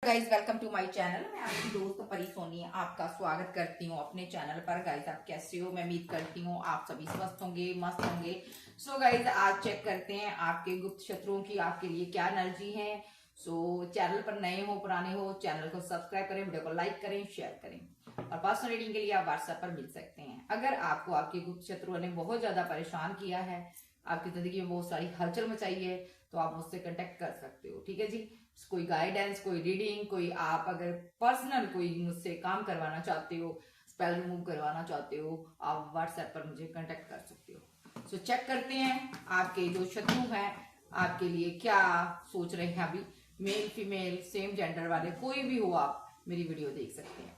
Guys welcome to my channel. मैं आपकी दोस्त परी सोनी आपका स्वागत करती हूँ अपने चैनल पर। गाइज आप कैसे हो? मैं उम्मीद करती हूँ आप सभी स्वस्थ होंगे, मस्त होंगे। सो गाइज आज चेक करते हैं आपके गुप्त शत्रुओं की आपके लिए क्या एनर्जी है। सो चैनल पर नए हो पुराने हो, चैनल को सब्सक्राइब करें, वीडियो को लाइक करें, शेयर करें। और पर्सनल रीडिंग के लिए आप व्हाट्सएप पर मिल सकते हैं। अगर आपको आपके गुप्त शत्रुओं ने बहुत ज्यादा परेशान किया है, आपकी जिंदगी में बहुत सारी हलचल मचाई है, तो आप मुझसे कांटेक्ट कर सकते हो। ठीक है जी। कोई गाइडेंस, कोई रीडिंग, कोई आप अगर पर्सनल कोई मुझसे काम करवाना चाहते हो, स्पेल रिमूव करवाना चाहते हो, आप व्हाट्सएप पर मुझे कांटेक्ट कर सकते हो। सो चेक करते हैं आपके जो शत्रु हैं आपके लिए क्या सोच रहे हैं अभी। मेल फीमेल सेम जेंडर वाले कोई भी हो, आप मेरी वीडियो देख सकते हैं।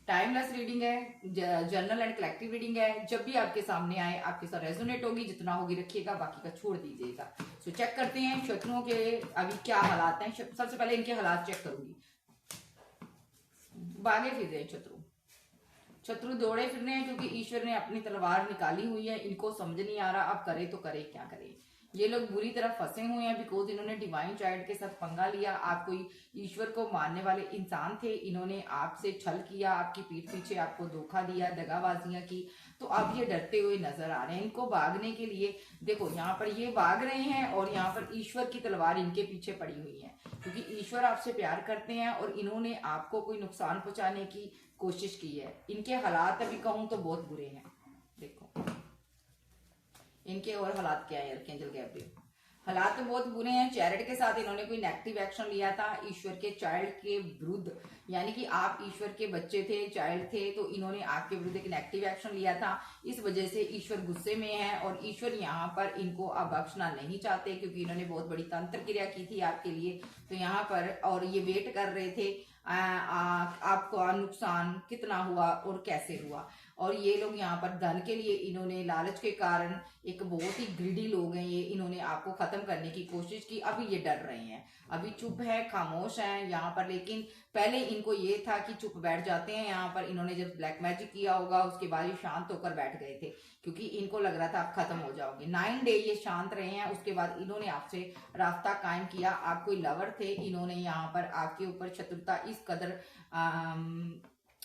टाइमलेस रीडिंग है, जर्नल एंड कलेक्टिव रीडिंग है। जब भी आपके सामने आए आपके साथ रेजोनेट होगी, जितना होगी रखिएगा, बाकी का छोड़ दीजिएगा। सो चेक करते हैं शत्रुओं के अभी क्या हालात हैं। सबसे पहले इनके हालात चेक करूंगी। भागे फिर रहे शत्रु दौड़े फिर रहे हैं क्योंकि ईश्वर ने अपनी तलवार निकाली हुई है। इनको समझ नहीं आ रहा अब करे तो करे क्या करे। ये लोग बुरी तरह फंसे हुए हैं बिकॉज इन्होंने डिवाइन चाइल्ड के साथ पंगा लिया। आप कोई ईश्वर को मानने वाले इंसान थे, इन्होंने आपसे छल किया, आपकी पीठ पीछे आपको धोखा दिया, दगाबाजियां की। तो अब ये डरते हुए नजर आ रहे हैं। इनको भागने के लिए देखो यहाँ पर ये भाग रहे हैं और यहाँ पर ईश्वर की तलवार इनके पीछे पड़ी हुई है क्योंकि ईश्वर आपसे प्यार करते हैं और इन्होंने आपको कोई नुकसान पहुंचाने की कोशिश की है। इनके हालात अभी कहूं तो बहुत बुरे हैं। देखो इनके और हालात क्या है आर्कएंजल गैब्रियल। हालात तो बहुत बुरे हैं। चैरिट के साथ इन्होंने कोई नेगेटिव एक्शन लिया था ईश्वर के चाइल्ड के विरुद्ध, यानी कि आप ईश्वर के बच्चे थे, चाइल्ड थे, तो इन्होंने आपके विरुद्ध एक नेगेटिव एक्शन लिया था। इस वजह से ईश्वर गुस्से में है और ईश्वर यहाँ पर इनको अब बख्शना नहीं चाहते क्योंकि इन्होंने बहुत बड़ी तंत्र क्रिया की थी आपके लिए। तो यहाँ पर और ये वेट कर रहे थे आपको नुकसान कितना हुआ और कैसे हुआ। और ये लोग यहाँ पर धन के लिए इन्होंने लालच के कारण, एक बहुत ही ग्रीडी लोग हैं ये, इन्होंने आपको खत्म करने की कोशिश की। अभी ये डर रहे हैं, अभी चुप है, खामोश है यहाँ पर। लेकिन पहले इनको ये था कि चुप बैठ जाते हैं। यहाँ पर इन्होंने जब ब्लैक मैजिक किया होगा उसके बाद ये शांत होकर बैठ गए थे क्योंकि इनको लग रहा था आप खत्म हो जाओगे। 9 डे ये शांत रहे हैं। उसके बाद इन्होंने आपसे रास्ता कायम किया। आप कोई लवर थे, इन्होंने यहाँ पर आपके ऊपर शत्रुता इस कदर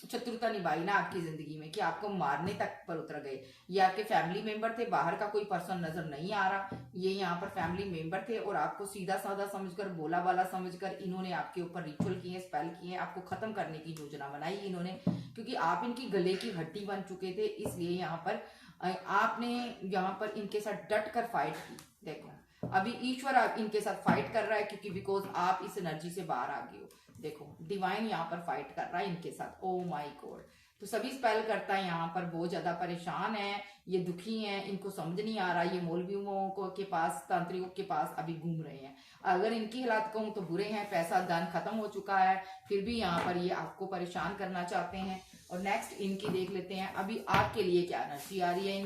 शत्रुता निभाई ना आपकी जिंदगी में कि आपको मारने तक पर उतर गए। ये आपके फैमिली मेंबर थे, बाहर का कोई पर्सन नजर नहीं आ रहा। ये यहाँ पर फैमिली मेंबर थे और आपको सीधा साधा समझकर, बोला बाला समझकर इन्होंने आपके ऊपर रिचुअल किए, स्पेल किए, आपको खत्म करने की योजना बनाई इन्होंने क्योंकि आप इनकी गले की हड्डी बन चुके थे। इसलिए यहाँ पर आपने यहाँ पर इनके साथ डट कर फाइट की। देखो अभी ईश्वर इनके साथ फाइट कर रहा है क्योंकि बिकॉज आप इस एनर्जी से बाहर आ गए हो। देखो डिवाइन यहाँ पर फाइट कर रहा है इनके साथ। Oh my God. तो सभी स्पेल करता है यहाँ पर बहुत ज्यादा परेशान है, ये दुखी हैं, इनको समझ नहीं आ रहा। ये मौलवियों को के पास, तांत्रिकों के पास अभी घूम रहे हैं। अगर इनकी हालात कहूँ तो बुरे हैं, पैसा धन खत्म हो चुका है, फिर भी यहाँ पर ये आपको परेशान करना चाहते हैं। और नेक्स्ट इनकी देख लेते हैं अभी आपके लिए क्या एनर्जी आ रही है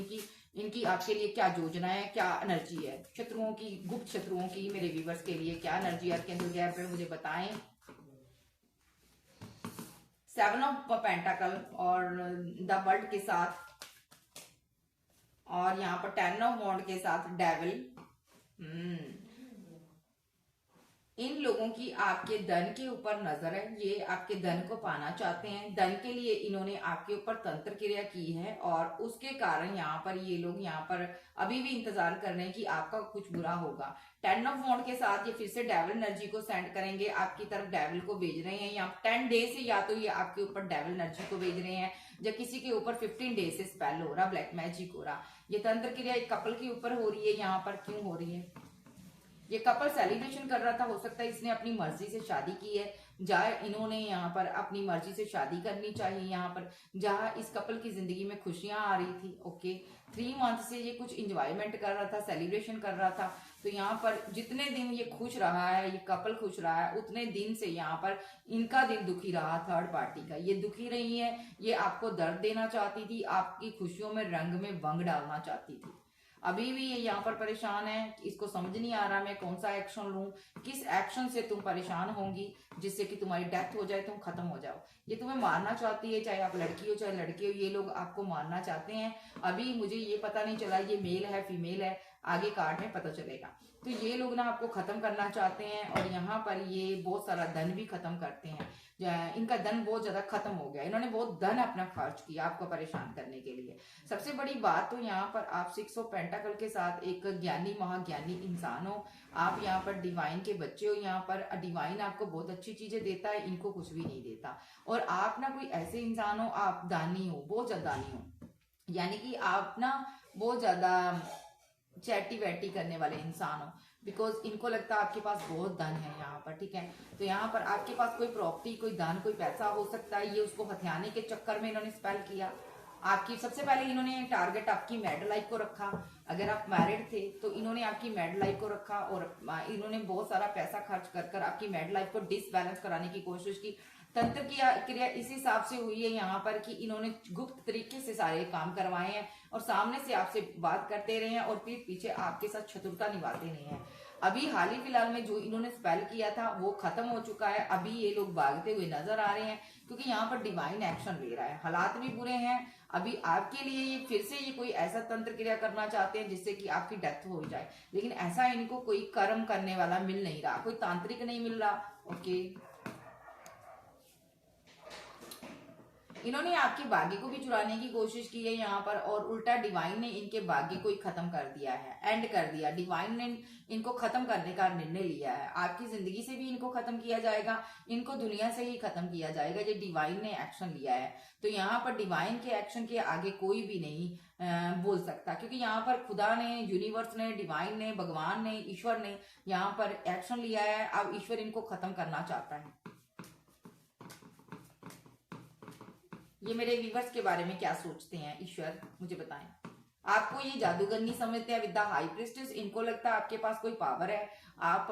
इनकी आपके लिए क्या योजना है, क्या एनर्जी है शत्रुओं की, गुप्त शत्रुओं की। मेरे व्यूवर्स के लिए क्या एनर्जी है मुझे बताएं। 7 ऑफ पेंटाकल और द वर्ल्ड के साथ, और यहाँ पर 10 ऑफ वॉन्ड के साथ डेविल। इन लोगों की आपके धन के ऊपर नजर है। ये आपके धन को पाना चाहते हैं। धन के लिए इन्होंने आपके ऊपर तंत्र क्रिया की है और उसके कारण यहाँ पर ये लोग यहाँ पर अभी भी इंतजार कर रहे हैं कि आपका कुछ बुरा होगा। 10 ऑफ वॉन्ड के साथ ये फिर से डेविल एनर्जी को सेंड करेंगे, आपकी तरफ डेविल को भेज रहे हैं। यहाँ 10 डे से या तो ये आपके ऊपर डेविल एनर्जी को भेज रहे हैं, जब किसी के ऊपर 15 डे से स्पेल हो रहा, ब्लैक मैजिक हो रहा। ये तंत्र क्रिया एक कपल के ऊपर हो रही है। यहाँ पर क्यों हो रही है? ये कपल सेलिब्रेशन कर रहा था, हो सकता है इसने अपनी मर्जी से शादी की है। जहाँ इन्होंने यहाँ पर अपनी मर्जी से शादी करनी चाहिए, यहाँ पर जहाँ इस कपल की जिंदगी में खुशियां आ रही थी। ओके 3 मंथ से ये कुछ इंजॉयमेंट कर रहा था, सेलिब्रेशन कर रहा था। तो यहाँ पर जितने दिन ये खुश रहा है, ये कपल खुश रहा है, उतने दिन से यहाँ पर इनका दिल दुखी रहा थर्ड पार्टी का। ये दुखी रही है, ये आपको दर्द देना चाहती थी, आपकी खुशियों में रंग में वंग डालना चाहती थी। अभी भी ये यहाँ पर परेशान है, इसको समझ नहीं आ रहा मैं कौन सा एक्शन लूं, किस एक्शन से तुम परेशान होंगी जिससे कि तुम्हारी डेथ हो जाए, तुम खत्म हो जाओ। ये तुम्हें मारना चाहती है, चाहे आप लड़की हो चाहे लड़के हो, ये लोग आपको मारना चाहते हैं। अभी मुझे ये पता नहीं चला ये मेल है फीमेल है। आगे कार्ड में पता चलेगा। तो ये लोग ना आपको खत्म करना चाहते हैं और यहाँ पर ये बहुत सारा धन भी खत्म करते हैं। इनका धन बहुत ज्यादा खत्म हो गया, इन्होंने बहुत धन अपना खर्च किया आपको परेशान करने के लिए। सबसे बड़ी बात तो यहाँ पर आप 6 ऑफ पेंटाकल के साथ एक ज्ञानी महाज्ञानी इंसान हो, आप यहाँ पर डिवाइन के बच्चे हो। यहाँ पर डिवाइन आपको बहुत अच्छी चीजें देता है, इनको कुछ भी नहीं देता। और आप ना कोई ऐसे इंसान हो, आप दानी हो, बहुत ज्यादा दानी हो, यानी कि आप ना बहुत ज्यादा चैटी वैटी करने वाले इंसान हो। बिकॉज इनको लगता है आपके पास बहुत धन है यहाँ पर, ठीक है। तो यहाँ पर आपके पास कोई प्रॉपर्टी, कोई धन, कोई पैसा हो सकता है, ये उसको हथियाने के चक्कर में इन्होंने स्पेल किया आपकी। सबसे पहले इन्होंने टारगेट आपकी मैरिड लाइफ को रखा। अगर आप मैरिड थे तो इन्होंने आपकी मैरिड लाइफ को रखा और इन्होंने बहुत सारा पैसा खर्च कर आपकी मैरिड लाइफ को डिसबैलेंस कराने की कोशिश की। तंत्र की क्रिया इस हिसाब से हुई है यहाँ पर कि इन्होंने गुप्त तरीके से सारे काम करवाए हैं और सामने से आपसे बात करते रहे हैं और पीठ पीछे आपके साथ शत्रुता निभाते नहीं है। अभी हाल ही फिलहाल में जो इन्होंने स्पेल किया था वो खत्म हो चुका है। अभी ये लोग भागते हुए नजर आ रहे हैं क्योंकि यहाँ पर डिवाइन एक्शन ले रहा है। हालात भी बुरे हैं अभी आपके लिए। ये फिर से ये कोई ऐसा तंत्र क्रिया करना चाहते हैं जिससे कि आपकी डेथ हो जाए, लेकिन ऐसा इनको कोई कर्म करने वाला मिल नहीं रहा, कोई तांत्रिक नहीं मिल रहा। ओके, इन्होंने आपके भाग्य को भी चुराने की कोशिश की है यहाँ पर और उल्टा डिवाइन ने इनके भाग्य को ही खत्म कर दिया है, एंड कर दिया। डिवाइन ने इनको खत्म करने का निर्णय लिया है। आपकी जिंदगी से भी इनको खत्म किया जाएगा, इनको दुनिया से ही खत्म किया जाएगा। ये डिवाइन ने एक्शन लिया है। तो यहाँ पर डिवाइन के एक्शन के आगे कोई भी नहीं बोल सकता, क्योंकि यहाँ पर खुदा ने, यूनिवर्स ने, डिवाइन ने, भगवान ने, ईश्वर ने यहाँ पर एक्शन लिया है। अब ईश्वर इनको खत्म करना चाहता है। ये मेरे व्यूवर्स के बारे में क्या सोचते हैं ईश्वर, मुझे बताएं। आपको ये जादूगरनी समझते हैं विद द हाई प्रिस्टेस। इनको लगता है आपके पास कोई पावर है, आप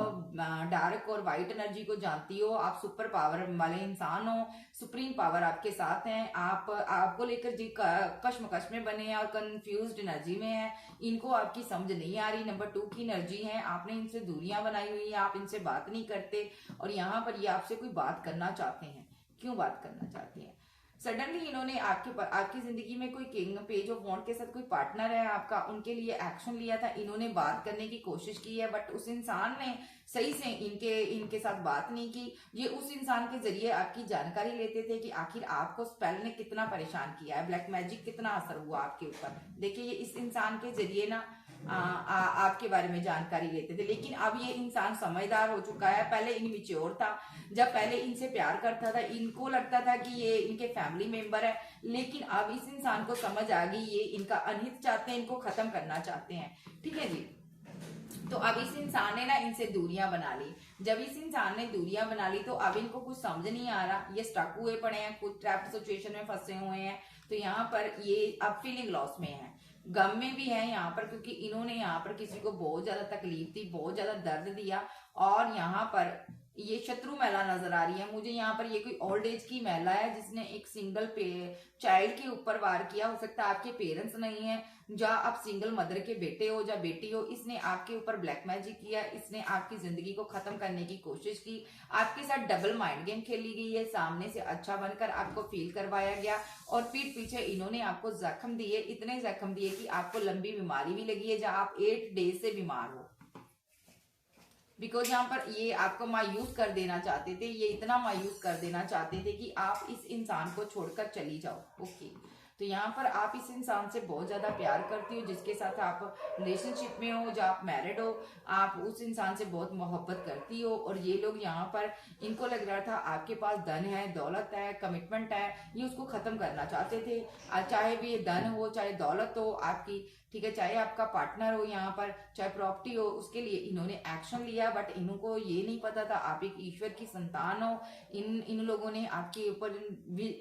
डार्क और वाइट एनर्जी को जानती हो, आप सुपर पावर वाले इंसान हो, सुप्रीम पावर आपके साथ है। आपको लेकर जी कश्मकश में बने हैं और कंफ्यूज्ड एनर्जी में है। इनको आपकी समझ नहीं आ रही। नंबर 2 की एनर्जी है, आपने इनसे दूरियां बनाई हुई है, आप इनसे बात नहीं करते और यहाँ पर ये आपसे कोई बात करना चाहते हैं। क्यों बात करना चाहते हैं? सडनली इन्होंने आपकी जिंदगी में कोई किंग, पेज ऑफ वॉन्ड के साथ कोई पार्टनर है आपका, उनके लिए एक्शन लिया था। इन्होंने बात करने की कोशिश की है बट उस इंसान ने सही से इनके साथ बात नहीं की। ये उस इंसान के जरिए आपकी जानकारी लेते थे कि आखिर आपको स्पेल ने कितना परेशान किया है, ब्लैक मैजिक कितना असर हुआ आपके ऊपर। देखिए ये इस इंसान के जरिए ना आपके बारे में जानकारी लेते थे। लेकिन अब ये इंसान समझदार हो चुका है। पहले इनमिच्योर था, जब पहले इनसे प्यार करता था इनको लगता था कि ये इनके फैमिली मेंबर है, लेकिन अब इस इंसान को समझ आ गई ये इनका अनहित चाहते हैं, इनको खत्म करना चाहते हैं। ठीक है जी। तो अब इस इंसान ने ना इनसे दूरियां बना ली। जब इस इंसान ने दूरियां बना ली तो अब इनको कुछ समझ नहीं आ रहा, ये स्टक हुए पड़े हैं, कुछ ट्रैप्ड सिचुएशन में फंसे हुए हैं। तो यहाँ पर ये अब फीलिंग लॉस में है, गम में भी है यहाँ पर, क्योंकि इन्होंने यहाँ पर किसी को बहुत ज्यादा तकलीफ दी, बहुत ज्यादा दर्द दिया। और यहाँ पर ये शत्रु महिला नजर आ रही है मुझे। यहाँ पर ये कोई ओल्ड एज की महिला है जिसने एक सिंगल चाइल्ड के ऊपर वार किया। हो सकता है आपके पेरेंट्स नहीं है, या आप सिंगल मदर के बेटे हो या बेटी हो, इसने आपके ऊपर ब्लैक मैजिक किया, इसने आपकी जिंदगी को खत्म करने की कोशिश की, आपके साथ डबल माइंड गेम खेली गई है, सामने से अच्छा बनकर आपको फील करवाया गया और पीठ पीछे इन्होंने आपको जख्म दिए, इतने जख्म दिए कि आपको लंबी बीमारी भी लगी है जहां आप 8 डेज से बीमार हो। बिकॉज यहाँ पर ये आपको मायूस कर देना चाहते थे, ये इतना मायूस कर देना चाहते थे कि आप इस इंसान को छोड़कर चली जाओ। ओके, तो यहाँ पर आप इस इंसान से बहुत ज्यादा प्यार करती हो, जिसके साथ आप रिलेशनशिप में हो, जो आप मैरिड हो, आप उस इंसान से बहुत मोहब्बत करती हो। और ये लोग यहाँ पर, इनको लग रहा था आपके पास धन है, दौलत है, कमिटमेंट है, ये उसको खत्म करना चाहते थे। चाहे भी ये धन हो, चाहे दौलत हो आपकी, ठीक है, चाहे आपका पार्टनर हो यहाँ पर, चाहे प्रॉपर्टी हो, उसके लिए इन्होंने एक्शन लिया। बट इनको ये नहीं पता था आप एक ईश्वर की संतान हो। इन लोगों ने आपके ऊपर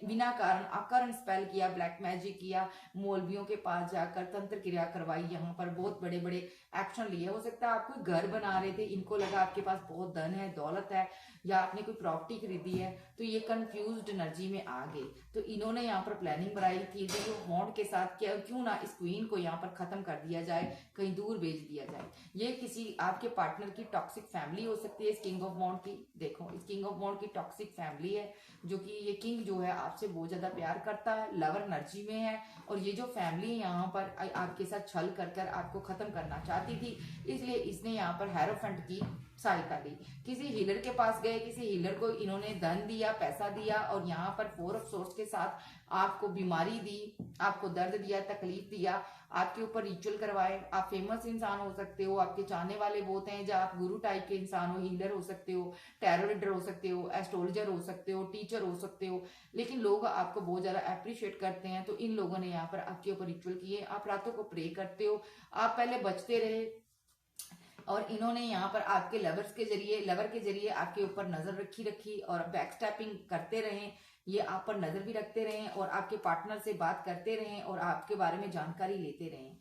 बिना कारण अकारण स्पेल किया, ब्लैक मैजिक किया, मौलवियों के पास जाकर तंत्र क्रिया करवाई, यहाँ पर बहुत बड़े बड़े एक्शन लिए। हो सकता है आप कोई घर बना रहे थे, इनको लगा आपके पास बहुत धन है, दौलत है, या आपने कोई प्रॉपर्टी खरीदी है, तो ये कंफ्यूज्ड एनर्जी में आ गए। तो इन्होंने यहाँ पर प्लानिंग बनाई थी कि जो हॉन्ड के साथ क्या क्यों ना इस क्वीन को यहाँ पर खत्म कर दिया जाए, कहीं दूर भेज दिया जाए। ये किसी आपके पार्टनर की टॉक्सिक फैमिली हो सकती है इस किंग ऑफ वॉन्ड की। देखो इस किंग ऑफ वॉन्ड की टॉक्सिक फैमिली है, जो कि ये किंग जो है आपसे बहुत ज्यादा प्यार करता है, लवर एनर्जी में है, और ये जो फैमिली यहाँ पर आपके साथ छल कर कर आपको खत्म करना चाहती थी, इसलिए इसने यहाँ पर हेरोफेंट की सहायता ली। किसी हीलर के पास गए, किसी हीलर को इन्होंने धन दिया, पैसा दिया, और यहाँ पर फोर ऑफ सोर्स के साथ आपको बीमारी दी, आपको दर्द दिया, तकलीफ दिया, आपके ऊपर रिचुअल करवाए। आप फेमस इंसान हो सकते हो, आपके चाहने वाले बहुत हैं, जब आप गुरु टाइप के इंसान हो, हीलर हो सकते हो, टैरो रीडर हो सकते हो, एस्ट्रोलॉजर हो सकते हो, टीचर हो सकते हो, लेकिन लोग आपको बहुत ज्यादा अप्रिशिएट करते हैं। तो इन लोगों ने यहाँ पर आपके ऊपर रिचुअल किए। आप रातों को प्रे करते हो, आप पहले बचते रहे, और इन्होंने यहाँ पर आपके लवर के जरिए आपके ऊपर नजर रखी और बैक स्टैपिंग करते रहे। ये आप पर नजर भी रखते रहें और आपके पार्टनर से बात करते रहें और आपके बारे में जानकारी लेते रहें।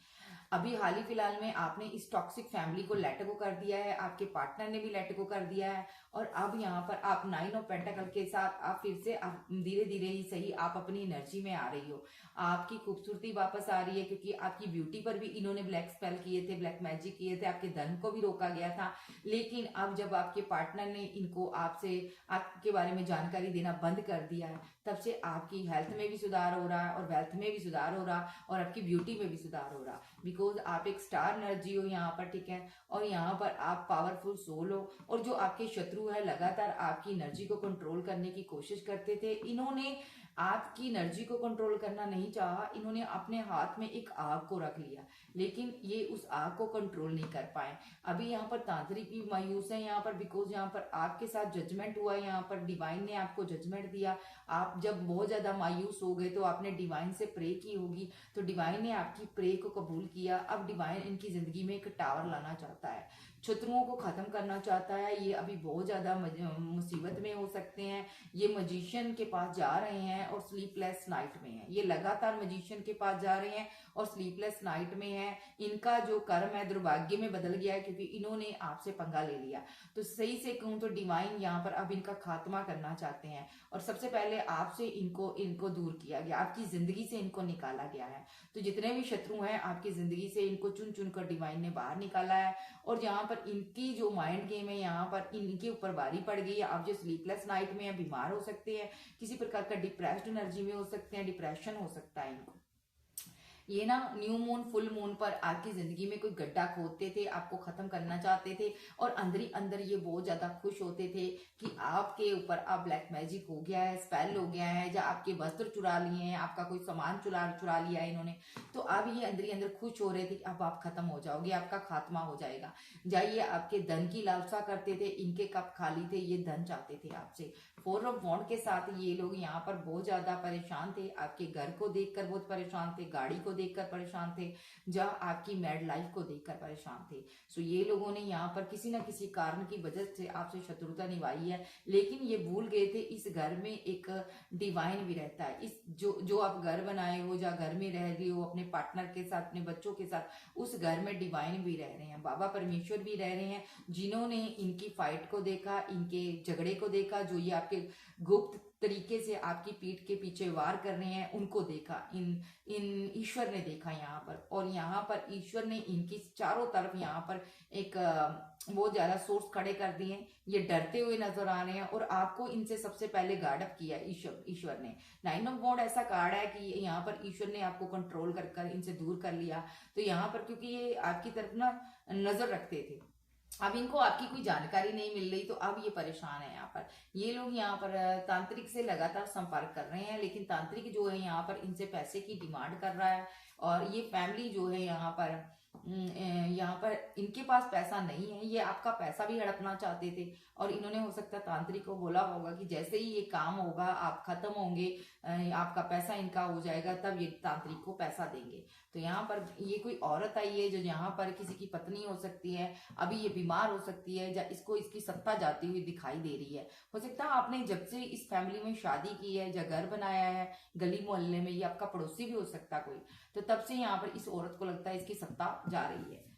अभी हाल ही फिलहाल में आपने इस टॉक्सिक फैमिली को लेट गो कर दिया है, आपके पार्टनर ने भी लेट गो कर दिया है, और अब यहाँ पर आप 9 ऑफ पेंटाकल के साथ आप फिर से धीरे धीरे ही सही आप अपनी एनर्जी में आ रही हो। आपकी खूबसूरती वापस आ रही है, क्योंकि आपकी ब्यूटी पर भी इन्होंने ब्लैक स्पेल किए थे, ब्लैक मैजिक किए थे, आपके धन को भी रोका गया था। लेकिन अब जब आपके पार्टनर ने इनको आपसे आपके बारे में जानकारी देना बंद कर दिया है, तब से आपकी हेल्थ में भी सुधार हो रहा है, और वेल्थ में भी सुधार हो रहा, और आपकी ब्यूटी में भी सुधार हो रहा, बिकॉज आप एक स्टार एनर्जी हो यहाँ पर, ठीक है। और यहाँ पर आप पावरफुल सोल हो, और जो आपके शत्रु है लगातार आपकी एनर्जी को कंट्रोल करने की कोशिश करते थे, इन्होंने आपकी एनर्जी को कंट्रोल करना नहीं चाहा, इन्होंने अपने हाथ में एक आग को रख लिया, लेकिन ये उस आग को कंट्रोल नहीं कर पाए। अभी यहाँ पर तांत्रिक भी मायूस है यहाँ पर, बिकॉज यहाँ पर आपके साथ जजमेंट हुआ है, यहाँ पर डिवाइन ने आपको जजमेंट दिया। आप जब बहुत ज्यादा मायूस हो गए तो आपने डिवाइन से प्रे की होगी, तो डिवाइन ने आपकी प्रे को कबूल किया। अब डिवाइन इनकी जिंदगी में एक टावर लाना चाहता है, शत्रुओं को खत्म करना चाहता है। ये अभी बहुत ज्यादा मुसीबत में हो सकते हैं। ये मजिशियन के पास जा रहे हैं और स्लीपलेस नाइट में है, ये लगातार मजिशियन के पास जा रहे हैं और स्लीपलेस नाइट में है। इनका जो कर्म है दुर्भाग्य में बदल गया है, क्योंकि इन्होंने आपसे पंगा ले लिया। तो सही से कहूं तो डिवाइन यहाँ पर अब इनका खात्मा करना चाहते हैं, और सबसे पहले आपसे इनको दूर किया गया, आपकी जिंदगी से इनको निकाला गया है। तो जितने भी शत्रु हैं आपकी जिंदगी से, इनको चुन चुन कर डिवाइन ने बाहर निकाला है। और यहाँ पर इनकी जो माइंड गेम है, यहाँ पर इनके ऊपर भारी पड़ गई है। आप जो स्लीपलेस नाइट में है, बीमार हो सकते हैं, किसी प्रकार का डिप्रेस्ड एनर्जी में हो सकते हैं, डिप्रेशन हो सकता है इनको। ये ना न्यू मून फुल मून पर आपकी जिंदगी में कोई गड्ढा खोदते थे, आपको खत्म करना चाहते थे, और अंदर ही अंदर ये बहुत ज्यादा खुश होते थे कि आपके ऊपर अब ब्लैक मैजिक हो गया है, स्पेल हो गया है, या आपके वस्त्र चुरा लिए हैं, आपका कोई सामान चुरा लिया है इन्होंने। तो अब ये अंदर ही अंदर खुश हो रहे थे कि अब आप खत्म हो जाओगे, आपका खात्मा हो जाएगा। जाइए आपके धन की लालसा करते थे, इनके कप खाली थे, ये धन चाहते थे आपसे। फोर ऑफ वॉन्ड के साथ ये लोग यहाँ पर बहुत ज्यादा परेशान थे, आपके घर को देखकर बहुत परेशान थे, गाड़ी को देखकर परेशान थे, जहाँ आपकी मैड लाइफ को देखकर परेशान थे। सो ये लोगों ने यहाँ पर किसी न किसी कारण की वजह से आपसे शत्रुता निभाई है, लेकिन ये भूल गए थे इस घर में एक डिवाइन भी रहता है। इस जो आप घर बनाए हो, या घर में रह रही हो अपने पार्टनर के साथ, अपने बच्चों के साथ, उस घर में डिवाइन भी रह रहे हैं, बाबा परमेश्वर भी रह रहे हैं, जिन्होंने इनकी फाइट को देखा, इनके झगड़े को देखा, जो ये आपके गुप्त तरीके से आपकी पीठ के पीछे वार कर रहे हैं, उनको देखा। इन ईश्वर ने देखा यहाँ पर, और यहाँ पर ईश्वर ने इनकी चारों तरफ यहाँ पर एक बहुत ज्यादा सोर्स खड़े कर दिए। ये डरते हुए नजर आ रहे हैं, और आपको इनसे सबसे पहले गार्ड अप किया ईश्वर ने। 9 ऑफ वॉन्ड ऐसा कार्ड है कि यहाँ पर ईश्वर ने आपको कंट्रोल कर इनसे दूर कर लिया। तो यहाँ पर क्योंकि ये आपकी तरफ ना नजर रखते थे, अब इनको आपकी कोई जानकारी नहीं मिल रही, तो अब ये परेशान है। यहाँ पर ये लोग यहाँ पर तांत्रिक से लगातार संपर्क कर रहे हैं, लेकिन तांत्रिक जो है यहाँ पर इनसे पैसे की डिमांड कर रहा है, और ये फैमिली जो है यहाँ पर इनके पास पैसा नहीं है, ये आपका पैसा भी हड़पना चाहते थे। और इन्होंने हो सकता है तांत्रिक को बोला होगा कि जैसे ही ये काम होगा, आप खत्म होंगे, आपका पैसा इनका हो जाएगा, तब ये तांत्रिक को पैसा देंगे। तो यहाँ पर ये कोई औरत आई है जो यहाँ पर किसी की पत्नी हो सकती है, अभी ये बीमार हो सकती है, या इसको इसकी सत्ता जाती हुई दिखाई दे रही है। हो सकता है आपने जब से इस फैमिली में शादी की है, या घर बनाया है गली मोहल्ले में, ये आपका पड़ोसी भी हो सकता कोई, तो तब से यहाँ पर इस औरत को लगता है इसकी सत्ता जा रही है।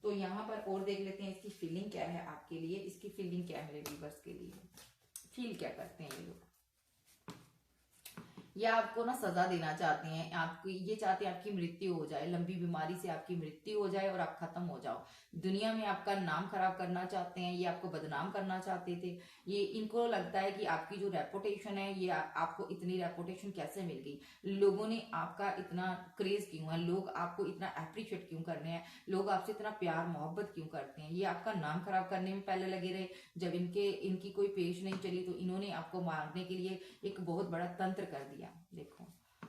तो यहाँ पर और देख लेते हैं इसकी फीलिंग क्या है आपके लिए, इसकी फीलिंग क्या है मेरे व्यूवर्स के लिए। फील क्या करते हैं ये लोग? या आपको ना सजा देना चाहते हैं, आपको ये चाहते हैं आपकी मृत्यु हो जाए, लंबी बीमारी से आपकी मृत्यु हो जाए और आप खत्म हो जाओ। दुनिया में आपका नाम खराब करना चाहते हैं, ये आपको बदनाम करना चाहते थे। ये इनको लगता है कि आपकी जो रेपुटेशन है, ये आपको इतनी रेपुटेशन कैसे मिल गई, लोगों ने आपका इतना क्रेज क्यों है, लोग आपको इतना अप्रिशिएट क्यों कर रहे हैं, लोग आपसे इतना प्यार मोहब्बत क्यों करते हैं। ये आपका नाम खराब करने में पहले लगे रहे। जब इनकी कोई पेश नहीं चली तो इन्होंने आपको मारने के लिए एक बहुत बड़ा तंत्र कर दिया, देखो।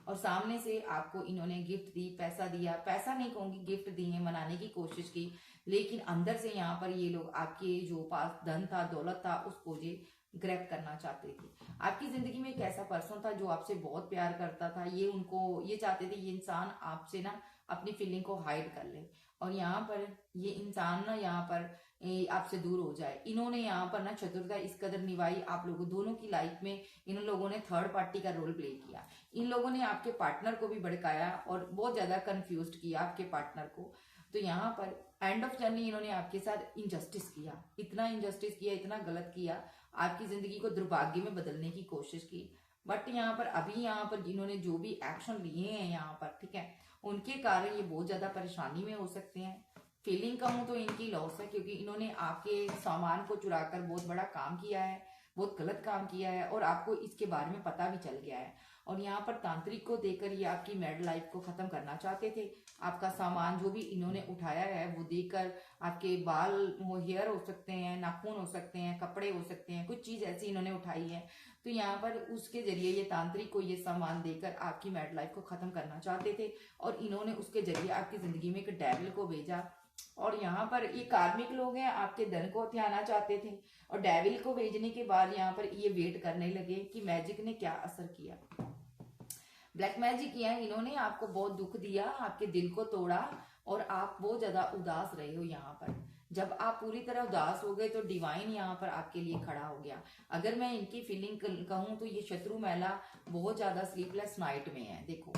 और सामने से आपको इन्होंने गिफ्ट दी, पैसा दिया, पैसा नहीं कहूंगी, गिफ्ट दिए, मनाने की कोशिश की, लेकिन अंदर से यहाँ पर ये लोग आपके जो पास धन था, दौलत था, उसको ये ग्रैब करना चाहते थे। आपकी जिंदगी में एक ऐसा पर्सन था जो आपसे बहुत प्यार करता था, ये उनको ये चाहते थे ये इंसान आपसे ना अपनी फीलिंग को हाइड कर ले, और यहाँ पर ये इंसान ना यहाँ पर आपसे दूर हो जाए। इन्होंने यहाँ पर ना चतुरता इस कदर निभाई आप लोगों दोनों की लाइफ में, इन लोगों ने थर्ड पार्टी का रोल प्ले किया। इन लोगों ने आपके पार्टनर को भी भड़काया और बहुत ज्यादा कंफ्यूज किया आपके पार्टनर को। तो यहाँ पर एंड ऑफ जर्नी इन्होंने आपके साथ इनजस्टिस किया, इतना इनजस्टिस किया, इतना गलत किया, आपकी जिंदगी को दुर्भाग्य में बदलने की कोशिश की। बट यहाँ पर अभी यहाँ पर जिन्होंने जो भी एक्शन लिए हैं यहाँ पर, ठीक है, उनके कारण ये बहुत ज्यादा परेशानी में हो सकते हैं। फीलिंग कहूँ तो इनकी लॉस है, क्योंकि इन्होंने आपके सामान को चुराकर बहुत बड़ा काम किया है, बहुत गलत काम किया है, और आपको इसके बारे में पता भी चल गया है। और यहाँ पर तांत्रिक को देकर ये आपकी मैरिड लाइफ को खत्म करना चाहते थे। आपका सामान जो भी इन्होंने उठाया है वो देकर, आपके बाल हेयर हो सकते हैं, नाखून हो सकते हैं, कपड़े हो सकते हैं, कुछ चीज ऐसी इन्होंने उठाई है। तो यहाँ पर उसके जरिए ये तांत्रिक को ये सामान देकर आपकी मैरिड लाइफ को खत्म करना चाहते थे, और इन्होंने उसके जरिए आपकी जिंदगी में एक डेविल को भेजा। और यहाँ पर ये कार्मिक लोग हैं, आपके धन को हथियाना चाहते थे, और डेविल को भेजने के बाद यहाँ पर ये वेट करने लगे कि मैजिक ने क्या असर किया। ब्लैक मैजिक किया है इन्होंने, आपको बहुत दुख दिया, आपके दिल को तोड़ा, और आप बहुत ज्यादा उदास रहे हो। यहाँ पर जब आप पूरी तरह उदास हो गए तो डिवाइन यहाँ पर आपके लिए खड़ा हो गया। अगर मैं इनकी फीलिंग कहूँ तो ये शत्रु महिला बहुत ज्यादा स्लीपलेस नाइट में है। देखो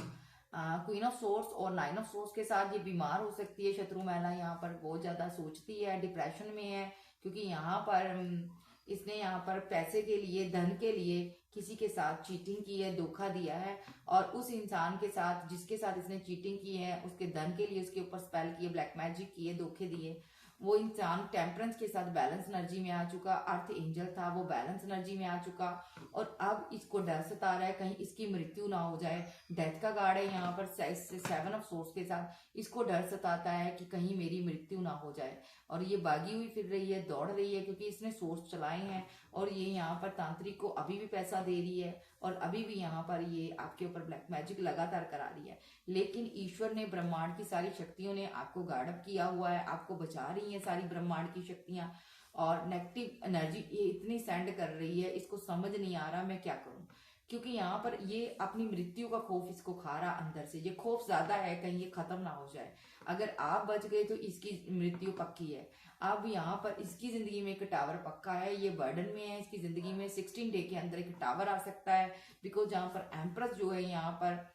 क्वीन ऑफ सोर्स और नाइन ऑफ सोर्स के साथ ये बीमार हो सकती है शत्रु महिला, यहाँ पर बहुत ज्यादा सोचती है, डिप्रेशन में है, क्योंकि यहाँ पर इसने यहाँ पर पैसे के लिए, धन के लिए किसी के साथ चीटिंग की है, धोखा दिया है, और उस इंसान के साथ जिसके साथ इसने चीटिंग की है, उसके धन के लिए उसके ऊपर स्पेल किए, ब्लैक मैजिक किए, धोखे दिए। वो इंसान टेम्परेंस के साथ बैलेंस एनर्जी में आ चुका, अर्थ एंजल था वो बैलेंस एनर्जी में आ चुका, और अब इसको डर सता रहा है कहीं इसकी मृत्यु ना हो जाए। डेथ का गार्ड है यहाँ पर 7 ऑफ सोर्स के साथ, इसको डर सताता है कि कहीं मेरी मृत्यु ना हो जाए, और ये भागी हुई फिर रही है, दौड़ रही है, क्योंकि इसने सोर्स चलाए हैं, और ये यहाँ पर तांत्रिक को अभी भी पैसा दे रही है, और अभी भी यहाँ पर ये आपके ऊपर ब्लैक मैजिक लगातार करा रही है। लेकिन ईश्वर ने, ब्रह्मांड की सारी शक्तियों ने आपको गार्ड अप किया हुआ है, आपको बचा रही है सारी ब्रह्मांड की शक्तियां, और नेगेटिव एनर्जी ये इतनी सेंड कर रही है, इसको समझ नहीं आ रहा मैं क्या करूं, क्योंकि यहाँ पर ये अपनी मृत्यु का खौफ इसको खा रहा अंदर से, ये खौफ ज्यादा है कहीं ये खत्म ना हो जाए। अगर आप बच गए तो इसकी मृत्यु पक्की है। अब यहाँ पर इसकी जिंदगी में एक टावर पक्का है, ये बर्डन में है, इसकी जिंदगी में 16 डे के अंदर एक टावर आ सकता है, बिकॉज जहाँ पर एम्प्रेस जो है, यहाँ पर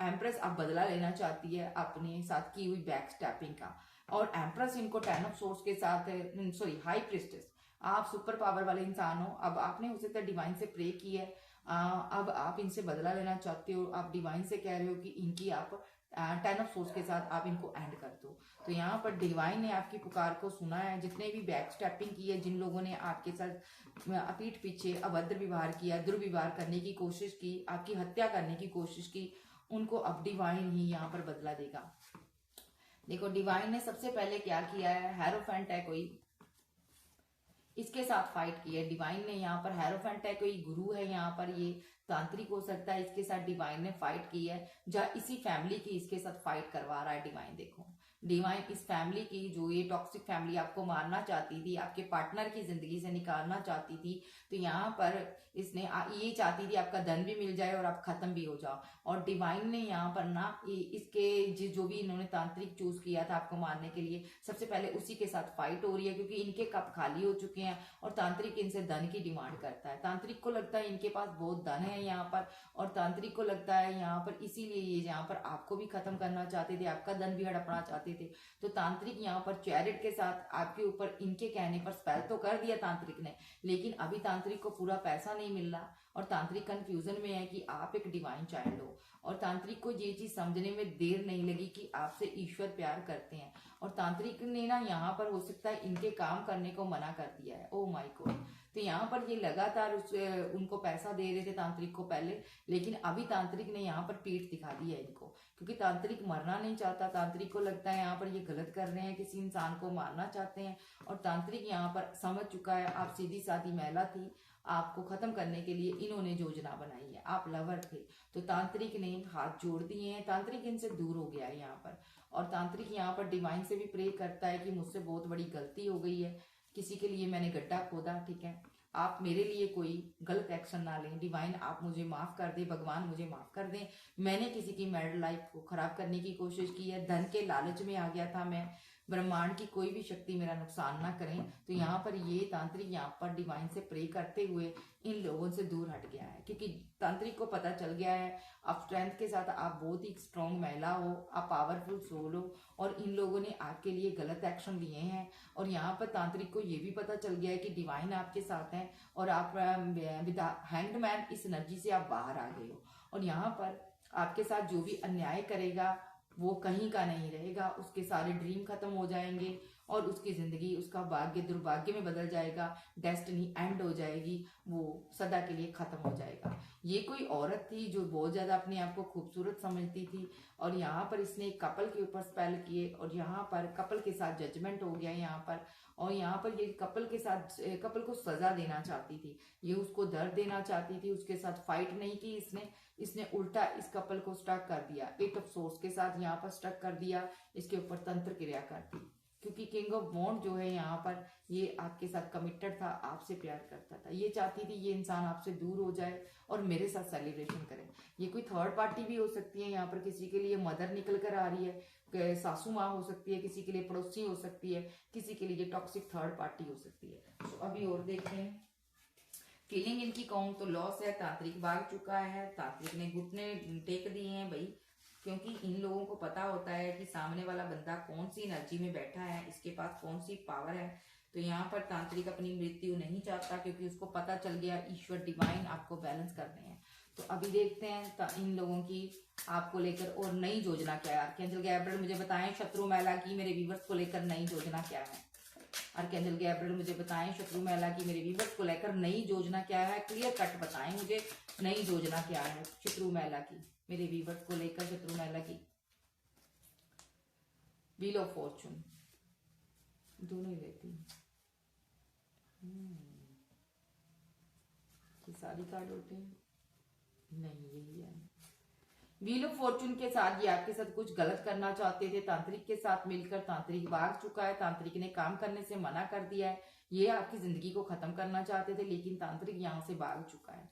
एम्प्रेस अब बदला लेना चाहती है अपने साथ की हुई बैक स्टैपिंग का, और एम्प्रेस इनको 10 ऑफ सोर्स के साथ, सॉरी हाई प्रिस्टेस, आप सुपर पावर वाले इंसान हो, अब आपने उसे तो डिवाइन से प्रे की है, अब आप इनसे बदला लेना चाहते हो, आप डिवाइन से कह रहे हो कि इनकी आप 10 ऑफ सोर्स के साथ आप इनको एंड कर दो। तो यहाँ पर डिवाइन ने आपकी पुकार को सुना है। जितने भी बैक स्टेपिंग की है, जिन लोगों ने आपके साथ पीठ पीछे अभद्र व्यवहार किया, दुर्व्यवहार करने की कोशिश की, आपकी हत्या करने की कोशिश की, उनको अब डिवाइन ही यहाँ पर बदला देगा। देखो डिवाइन ने सबसे पहले क्या किया है, हेरोफेंट है कोई, इसके साथ फाइट की है डिवाइन ने। यहाँ पर हेरोफेंट है कोई गुरु है, यहाँ पर ये तांत्रिक हो सकता है, इसके साथ डिवाइन ने फाइट की है, जहाँ इसी फैमिली की इसके साथ फाइट करवा रहा है डिवाइन। देखो डिवाइन इस फैमिली की, जो ये टॉक्सिक फैमिली आपको मारना चाहती थी, आपके पार्टनर की जिंदगी से निकालना चाहती थी, तो यहाँ पर इसने ये चाहती थी आपका धन भी मिल जाए और आप खत्म भी हो जाओ। और डिवाइन ने यहाँ पर ना इसके जो भी इन्होंने तांत्रिक चूज किया था आपको मारने के लिए, सबसे पहले उसी के साथ फाइट हो रही है, क्योंकि इनके कप खाली हो चुके हैं और तांत्रिक इनसे धन की डिमांड करता है। तांत्रिक को लगता है इनके पास बहुत धन है यहाँ पर, और तांत्रिक को लगता है यहाँ पर इसीलिए ये यहाँ पर आपको भी खत्म करना चाहते थे, आपका धन भी हड़पना चाहते चाहते थे। तो तांत्रिक यहाँ पर चैरिट के साथ आपके ऊपर इनके कहने पर स्पेल तो कर दिया तांत्रिक ने, लेकिन अभी तांत्रिक को पूरा पैसा नहीं मिल रहा और तांत्रिक कंफ्यूजन में है कि आप एक डिवाइन चाइल्ड हो। और तांत्रिक को ये चीज समझने में देर नहीं लगी कि आपसे ईश्वर प्यार करते हैं, और तांत्रिक ने ना यहाँ पर हो सकता है इनके काम करने को मना कर दिया है। Oh my God. तो यहाँ पर ये लगातार उनको पैसा दे रहे थे तांत्रिक को पहले, लेकिन अभी तांत्रिक ने यहाँ पर पीठ दिखा दी है इनको, क्योंकि तांत्रिक मरना नहीं चाहता। तांत्रिक को लगता है यहाँ पर ये गलत कर रहे हैं, किसी इंसान को मारना चाहते हैं। और तांत्रिक यहाँ पर समझ चुका है आप सीधी सादी महिला थी, आपको खत्म करने के लिए इन्होंने योजना बनाई है, आप लवर थे। तो तांत्रिक ने हाथ जोड़ दिए हैं, तांत्रिक इनसे दूर हो गया है यहाँ पर। और तांत्रिक यहाँ पर डिवाइन से भी प्रे करता है कि मुझसे बहुत बड़ी गलती हो गई है, किसी के लिए मैंने गड्ढा खोदा, ठीक है, आप मेरे लिए कोई गलत एक्शन ना लें, डिवाइन आप मुझे माफ कर दे, भगवान मुझे माफ कर दें, मैंने किसी की मैरिड लाइफ को खराब करने की कोशिश की है, धन के लालच में आ गया था मैं, ब्रह्मांड की कोई भी शक्ति मेरा नुकसान ना करें। तो यहाँ पर ये तांत्रिक यहाँ पर डिवाइन से प्रे करते हुए इन लोगों से दूर हट गया है, क्योंकि तांत्रिक को पता चल गया है आप स्ट्रेंथ के साथ, आप बहुत ही स्ट्रॉन्ग महिला हो, आप पावरफुल सोल हो, और इन लोगों ने आपके लिए गलत एक्शन लिए हैं। और यहाँ पर तांत्रिक को ये भी पता चल गया है कि डिवाइन आपके साथ है और आप हैंग्ड मैन इस एनर्जी से आप बाहर आ गए हो। और यहाँ पर आपके साथ जो भी अन्याय करेगा वो कहीं का नहीं रहेगा, उसके सारे ड्रीम खत्म हो जाएंगे और उसकी जिंदगी, उसका भाग्य दुर्भाग्य में बदल जाएगा, डेस्टिनी एंड हो जाएगी, वो सदा के लिए खत्म हो जाएगा। ये कोई औरत थी जो बहुत ज्यादा अपने आप को खूबसूरत समझती थी, और यहाँ पर इसने एक कपल के ऊपर स्पेल किए, और यहाँ पर कपल के साथ जजमेंट हो गया यहाँ पर। और यहाँ पर ये कपल के साथ, कपल को सजा देना चाहती थी, ये उसको दर्द देना चाहती थी, उसके साथ फाइट नहीं की इसने उल्टा इस कपल को स्टक कर दिया, एट ऑफ सोर्स के साथ यहाँ पर स्टक कर दिया, इसके ऊपर तंत्र क्रिया कर दी, क्योंकि किंग ऑफ वॉन्ड जो है यहाँ पर ये आपके साथ कमिटेड था, आपसे प्यार करता था, ये चाहती थी ये इंसान आपसे दूर हो जाए और मेरे साथ सेलिब्रेशन करे। ये कोई थर्ड पार्टी भी हो सकती है, यहाँ पर किसी के लिए मदर निकल कर आ रही है, सासू माँ हो सकती है, किसी के लिए पड़ोसी हो सकती है, किसी के लिए टॉक्सिक थर्ड पार्टी हो सकती है। तो अभी और देखते हैं फीलिंग इनकी कहूँ तो लॉस है, तांत्रिक भाग चुका है, तांत्रिक ने घुटने टेक दिए हैं भाई, क्योंकि इन लोगों को पता होता है कि सामने वाला बंदा कौन सी एनर्जी में बैठा है, इसके पास कौन सी पावर है। तो यहाँ पर तांत्रिक अपनी मृत्यु नहीं चाहता, क्योंकि उसको पता चल गया ईश्वर डिवाइन आपको बैलेंस करने हैं। तो अभी देखते हैं इन लोगों की आपको लेकर और नई योजना क्या है। आर्कएंजल गैब्रियल मुझे बताएं शत्रु महिला की मेरे व्यूअर्स को लेकर नई योजना क्या है। आर्कएंजल गैब्रियल मुझे बताएं शत्रु महिला की मेरे व्यूअर्स को लेकर नई योजना क्या है। क्लियर कट बताएं मुझे नई योजना क्या है शत्रु महिला की मेरे व्यूअर्स को लेकर। शत्रु महिला की व्हील ऑफ फॉर्चून दोनों ही लेती ये सारी कार्ड होते हैं, नहीं यही है। व्हील ऑफ फॉर्चून के साथ ये आपके साथ कुछ गलत करना चाहते थे, तांत्रिक के साथ मिलकर तांत्रिक भाग चुका है, तांत्रिक ने काम करने से मना कर दिया है, ये आपकी जिंदगी को खत्म करना चाहते थे, लेकिन तांत्रिक यहां से भाग चुका है,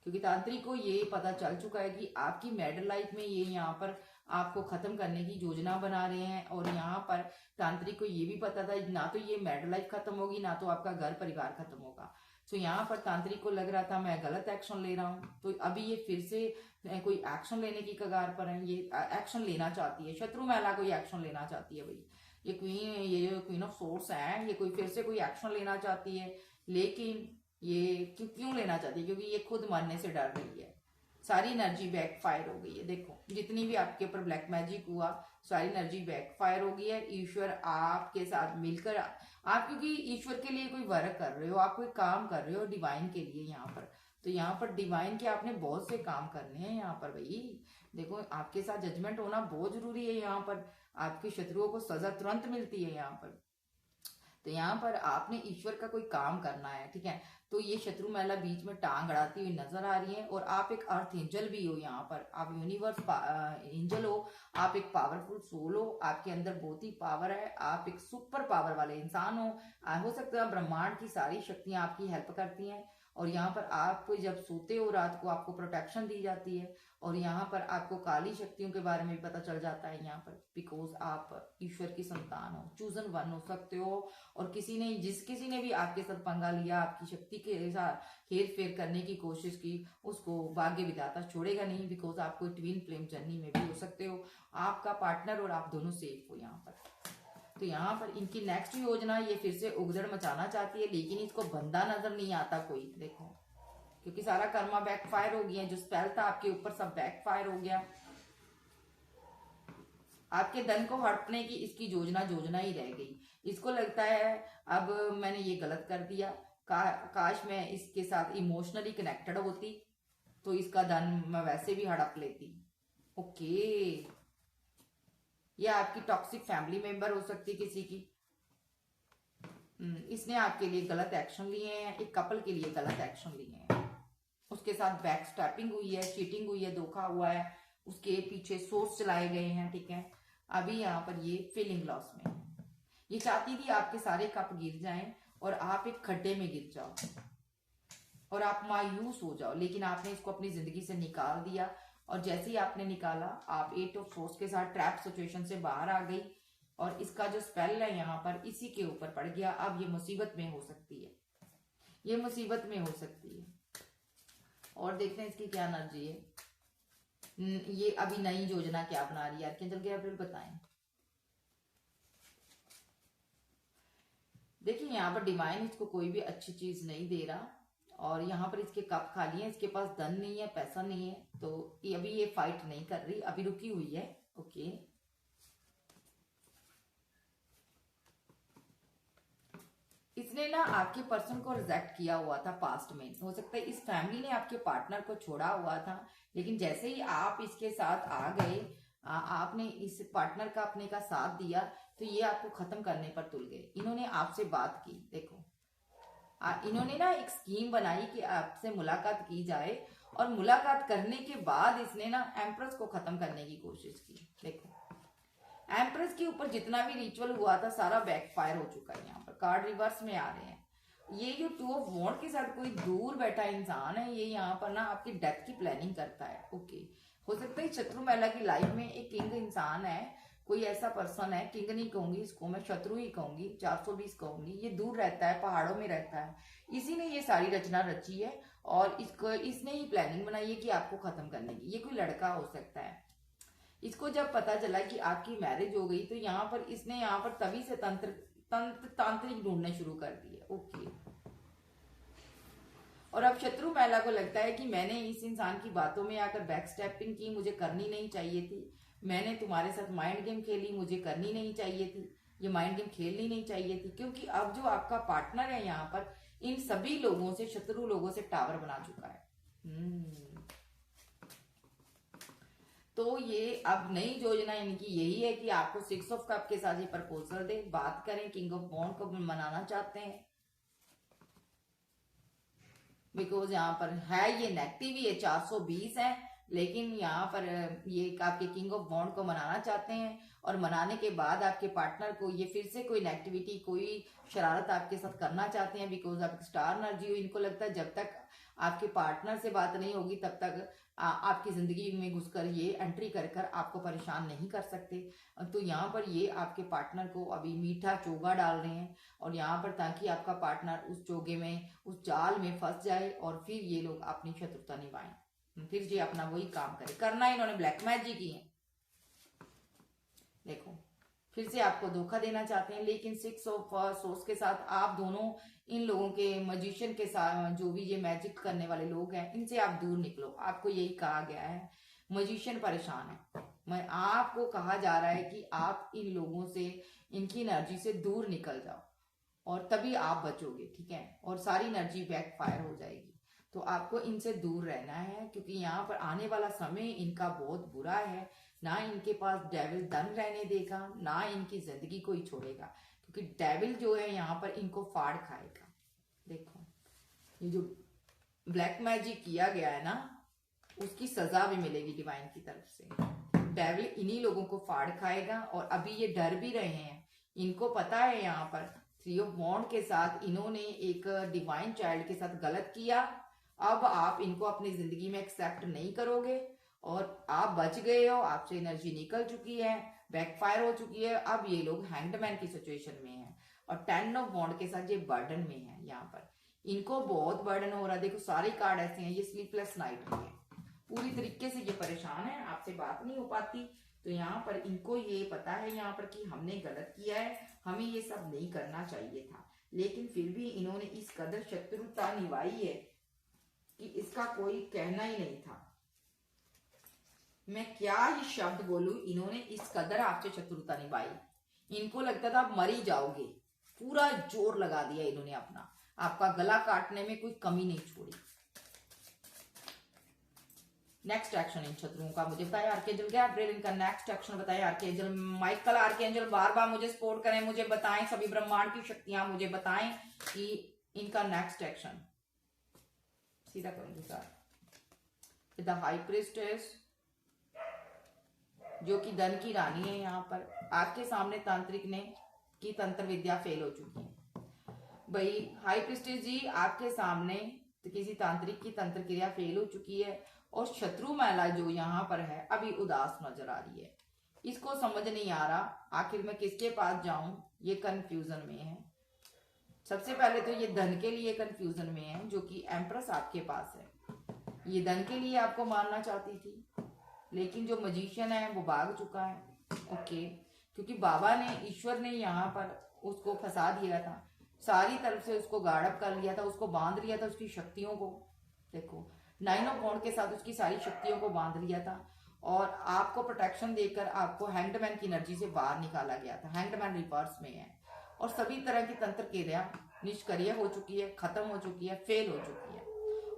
क्योंकि तांत्रिक को ये पता चल चुका है कि आपकी मैरिड लाइफ में ये यहाँ पर आपको खत्म करने की योजना बना रहे हैं। और यहाँ पर तांत्रिक को ये भी पता था ना तो ये मैरिड लाइफ खत्म होगी, ना तो आपका घर परिवार खत्म होगा। तो यहाँ पर तांत्रिक को लग रहा था मैं गलत एक्शन ले रहा हूँ, तो अभी ये फिर से कोई एक्शन लेने की कगार पर है, ये एक्शन लेना चाहती है। शत्रु महिला कोई एक्शन लेना चाहती है भाई, ये क्वीन ऑफ सोर्स है, ये कोई फिर से कोई एक्शन लेना चाहती है, लेकिन ये क्यों लेना चाहती है, क्योंकि ये खुद मरने से डर रही है। सारी एनर्जी बैकफायर हो गई है, देखो जितनी भी आपके ऊपर ब्लैक मैजिक हुआ सारी एनर्जी बैकफायर हो गई है। ईश्वर आपके साथ मिलकर आप, क्योंकि ईश्वर के लिए कोई वर्क कर रहे हो, आप कोई काम कर रहे हो डिवाइन के लिए यहाँ पर, तो यहाँ पर डिवाइन के आपने बहुत से काम करने हैं यहाँ पर भाई। देखो आपके साथ जजमेंट होना बहुत जरूरी है, यहाँ पर आपके शत्रुओं को सजा तुरंत मिलती है यहाँ पर। तो यहाँ पर आपने ईश्वर का कोई काम करना है, ठीक है। तो ये शत्रु महिला बीच में टांग अड़ाती हुई नजर आ रही है, और आप एक अर्थ एंजल भी हो यहाँ पर, आप यूनिवर्स एंजल हो, आप एक पावरफुल सोल हो, आपके अंदर बहुत ही पावर है, आप एक सुपर पावर वाले इंसान हो सकता है ब्रह्मांड की सारी शक्तियां आपकी हेल्प करती हैं, और यहाँ पर आप जब सोते हो रात को आपको प्रोटेक्शन दी जाती है, और यहाँ पर आपको काली शक्तियों के बारे में भी पता चल जाता है यहाँ पर, बिकॉज आप ईश्वर की संतान हो, चूजन वन हो सकते हो। और किसी ने भी आपके साथ पंगा लिया, आपकी शक्ति के साथ हेर फेर करने की कोशिश की, उसको भाग्य विधाता छोड़ेगा नहीं, बिकॉज आप कोई ट्विन फ्लेम जर्नी में भी हो सकते हो, आपका पार्टनर और आप दोनों सेफ हो यहाँ पर। तो यहाँ पर इनकी नेक्स्ट योजना, ये फिर से उगदड़ मचाना चाहती है, लेकिन इसको बंदा नजर नहीं आता कोई, देखो, क्योंकि सारा कर्मा बैकफायर हो गया, जो स्पेल था आपके ऊपर सब बैकफायर हो गया। आपके धन को हड़पने की इसकी योजना ही रह गई। इसको लगता है अब मैंने ये गलत कर दिया, काश मैं इसके साथ इमोशनली कनेक्टेड होती तो इसका धन मैं वैसे भी हड़प लेती। ओके, ये आपकी टॉक्सिक फैमिली मेंबर हो सकती है किसी की। इसने आपके लिए गलत एक्शन लिए हैं, एक कपल के लिए गलत एक्शन लिए हैं, उसके साथ बैक स्टैपिंग हुई है, चीटिंग हुई है, धोखा हुआ है, उसके पीछे सोर्स चलाए गए हैं, ठीक है। अभी यहाँ पर ये फीलिंग लॉस में है, ये चाहती थी आपके सारे कप गिर जाएं और आप एक खड्डे में गिर जाओ और आप मायूस हो जाओ, लेकिन आपने इसको अपनी जिंदगी से निकाल दिया। और जैसे ही आपने निकाला, आप 8 ऑफ सोर्स के साथ ट्रैप सिचुएशन से बाहर आ गई, और इसका जो स्पेल है यहाँ पर इसी के ऊपर पड़ गया। अब ये मुसीबत में हो सकती है, ये मुसीबत में हो सकती है। और देखते हैं इसकी क्या एनर्जी है। ये अभी नई योजना क्या बना रही है, आर्कएंजल गैब्रियल बताएं। देखिए यहाँ पर डिवाइन इसको कोई भी अच्छी चीज नहीं दे रहा, और यहाँ पर इसके कप खाली हैं, इसके पास धन नहीं है, पैसा नहीं है, तो ये अभी ये फाइट नहीं कर रही, अभी रुकी हुई है। ओके, इसने ना आपके पर्सन को रिजेक्ट किया हुआ था पास्ट में, हो सकता है इस फैमिली ने आपके पार्टनर को छोड़ा हुआ था, लेकिन जैसे ही आप इसके साथ आ गए, आपने इस पार्टनर का अपने का साथ दिया, तो ये आपको खत्म करने पर तुल गए। इन्होंने आपसे बात की, देखो, इन्होंने ना एक स्कीम बनाई कि आपसे मुलाकात की जाए, और मुलाकात करने के बाद इसने ना एम्प्रेस को खत्म करने की कोशिश की। देखो, एम्प्रेस के ऊपर जितना भी रिचुअल हुआ था सारा बैकफायर हो चुका है। यहाँ पर कार्ड रिवर्स में आ रहे हैं। ये जो 2 ऑफ वॉन्ड के साथ कोई दूर बैठा इंसान है, ये यहाँ पर ना आपकी डेथ की प्लानिंग करता है। ओके, हो सकता है शत्रु महिला की लाइफ में एक किंग इंसान है, कोई ऐसा पर्सन है, किंग नहीं कहूंगी इसको मैं, शत्रु ही कहूंगी, 420 कहूंगी। ये दूर रहता है, पहाड़ों में रहता है, इसी ने ये सारी रचना रची है, और इसने ही प्लानिंग बनाई है कि आपको खत्म करने की। ये कोई लड़का हो सकता है। इसको जब पता चला कि आपकी मैरिज हो गई, तो यहाँ पर इसने यहाँ पर तभी से तांत्रिक ढूंढने शुरू कर दिए। ओके, और अब शत्रु महिला को लगता है कि मैंने इस इंसान की बातों में आकर बैक स्टेपिंग की, मुझे करनी नहीं चाहिए थी, मैंने तुम्हारे साथ माइंड गेम खेली, मुझे करनी नहीं चाहिए थी, ये माइंड गेम खेलनी नहीं चाहिए थी, क्योंकि अब जो आपका पार्टनर है यहाँ पर इन सभी लोगों से, शत्रु लोगों से टावर बना चुका है। तो ये अब नई योजना इनकी यही है कि आपको 6 ऑफ कप के साथ ये प्रपोजल दे, बात करें, किंग ऑफ वॉन्ड को मनाना चाहते हैं, बिकॉज यहाँ पर है ये नेगेटिव ही है, 420 है, लेकिन यहाँ पर ये आपके किंग ऑफ वॉन्ड को मनाना चाहते हैं, और मनाने के बाद आपके पार्टनर को ये फिर से कोई नेगेटिविटी, कोई शरारत आपके साथ करना चाहते हैं, बिकॉज आप स्टार एनर्जी हो। इनको लगता है जब तक आपके पार्टनर से बात नहीं होगी तब तक आपकी जिंदगी में घुसकर ये एंट्री कर आपको परेशान नहीं कर सकते। तो यहाँ पर ये आपके पार्टनर को अभी मीठा चोगा डाल रहे हैं, और यहाँ पर ताकि आपका पार्टनर उस चोगे में, उस जाल में फंस जाए, और फिर ये लोग अपनी शत्रुता निभाएं, फिर ये अपना वही काम करे। करना इन्होंने ब्लैक मैजिक की है, देखो, फिर से आपको धोखा देना चाहते हैं, लेकिन 6 ऑफ सोर्स के साथ आप दोनों इन लोगों के, मजिशियन के साथ, जो भी ये मैजिक करने वाले लोग हैं, इनसे आप दूर निकलो। आपको यही कहा गया है, मजिशियन परेशान है, मैं आपको कहा जा रहा है कि आप इन लोगों से, इनकी एनर्जी से दूर निकल जाओ, और तभी आप बचोगे, ठीक है, और सारी एनर्जी बैकफायर हो जाएगी। तो आपको इनसे दूर रहना है, क्योंकि यहाँ पर आने वाला समय इनका बहुत बुरा है। ना इनके पास डेविल धन रहने देगा, ना इनकी जिंदगी कोई छोड़ेगा, क्योंकि डेविल जो है यहाँ पर इनको फाड़ खाएगा। देखो, ये जो ब्लैक मैजिक किया गया है ना, उसकी सजा भी मिलेगी डिवाइन की तरफ से। डेविल इन्हीं लोगों को फाड़ खाएगा, और अभी ये डर भी रहे हैं, इनको पता है यहाँ पर थ्री ऑफ वॉन्ड के साथ इन्होंने एक डिवाइन चाइल्ड के साथ गलत किया। अब आप इनको अपनी जिंदगी में एक्सेप्ट नहीं करोगे और आप बच गए हो, आपसे एनर्जी निकल चुकी है, बैकफायर हो चुकी है। अब ये लोग हैंगमैन की सिचुएशन में है और 10 ऑफ वॉन्ड के साथ ये बर्डन में है। यहाँ पर इनको बहुत बर्डन हो रहा है। देखो सारे कार्ड ऐसे हैं, ये स्लीपलेस नाइट में है, पूरी तरीके से ये परेशान है, आपसे बात नहीं हो पाती। तो यहाँ पर इनको ये पता है यहाँ पर कि हमने गलत किया है, हमें ये सब नहीं करना चाहिए था, लेकिन फिर भी इन्होंने इस कदर शत्रुता निभाई है कि इसका कोई कहना ही नहीं था। मैं क्या ही शब्द बोलूं, इन्होंने इस कदर आपसे शत्रुता निभाई। इनको लगता था आप मर ही जाओगे, पूरा जोर लगा दिया इन्होंने अपना, आपका गला काटने में कोई कमी नहीं छोड़ी। नेक्स्ट एक्शन इन शत्रुओं का मुझे बताए आर्केंजल गैब्रिएल, इनका नेक्स्ट एक्शन बताए आर्केंजल माइकल। आर्केंजल बार बार मुझे सपोर्ट करें, मुझे बताएं, सभी ब्रह्मांड की शक्तियां मुझे बताएं कि इनका नेक्स्ट एक्शन। सीधा करूंगी सर। द हाई प्रीस्टेस जो कि धन की रानी है, यहाँ पर आपके सामने तांत्रिक ने की तंत्र विद्या फेल हो चुकी है। भाई हाई प्रीस्टेस जी आपके सामने तो किसी तांत्रिक की तंत्र क्रिया फेल हो चुकी है और शत्रु महिला जो यहाँ पर है अभी उदास नजर आ रही है। इसको समझ नहीं आ रहा आखिर मैं किसके पास जाऊं, ये कंफ्यूजन में है। सबसे पहले तो ये धन के लिए कंफ्यूजन में है, जो कि एम्प्रेस आपके पास है। ये धन के लिए आपको मारना चाहती थी, लेकिन जो मजिशियन है वो भाग चुका है। ओके, क्योंकि बाबा ने, ईश्वर ने यहाँ पर उसको फंसा दिया था, सारी तरफ से उसको गार्ड अप कर लिया था, उसको बांध लिया था, उसकी शक्तियों को। देखो 9 ऑफ वॉन्ड के साथ उसकी सारी शक्तियों को बांध लिया था और आपको प्रोटेक्शन देकर आपको हैंगमैन की एनर्जी से बाहर निकाला गया था। हैंगमैन रिवर्स में है और सभी तरह की तंत्र क्रिया निष्क्रिय हो चुकी है, खत्म हो चुकी है, फेल हो चुकी है।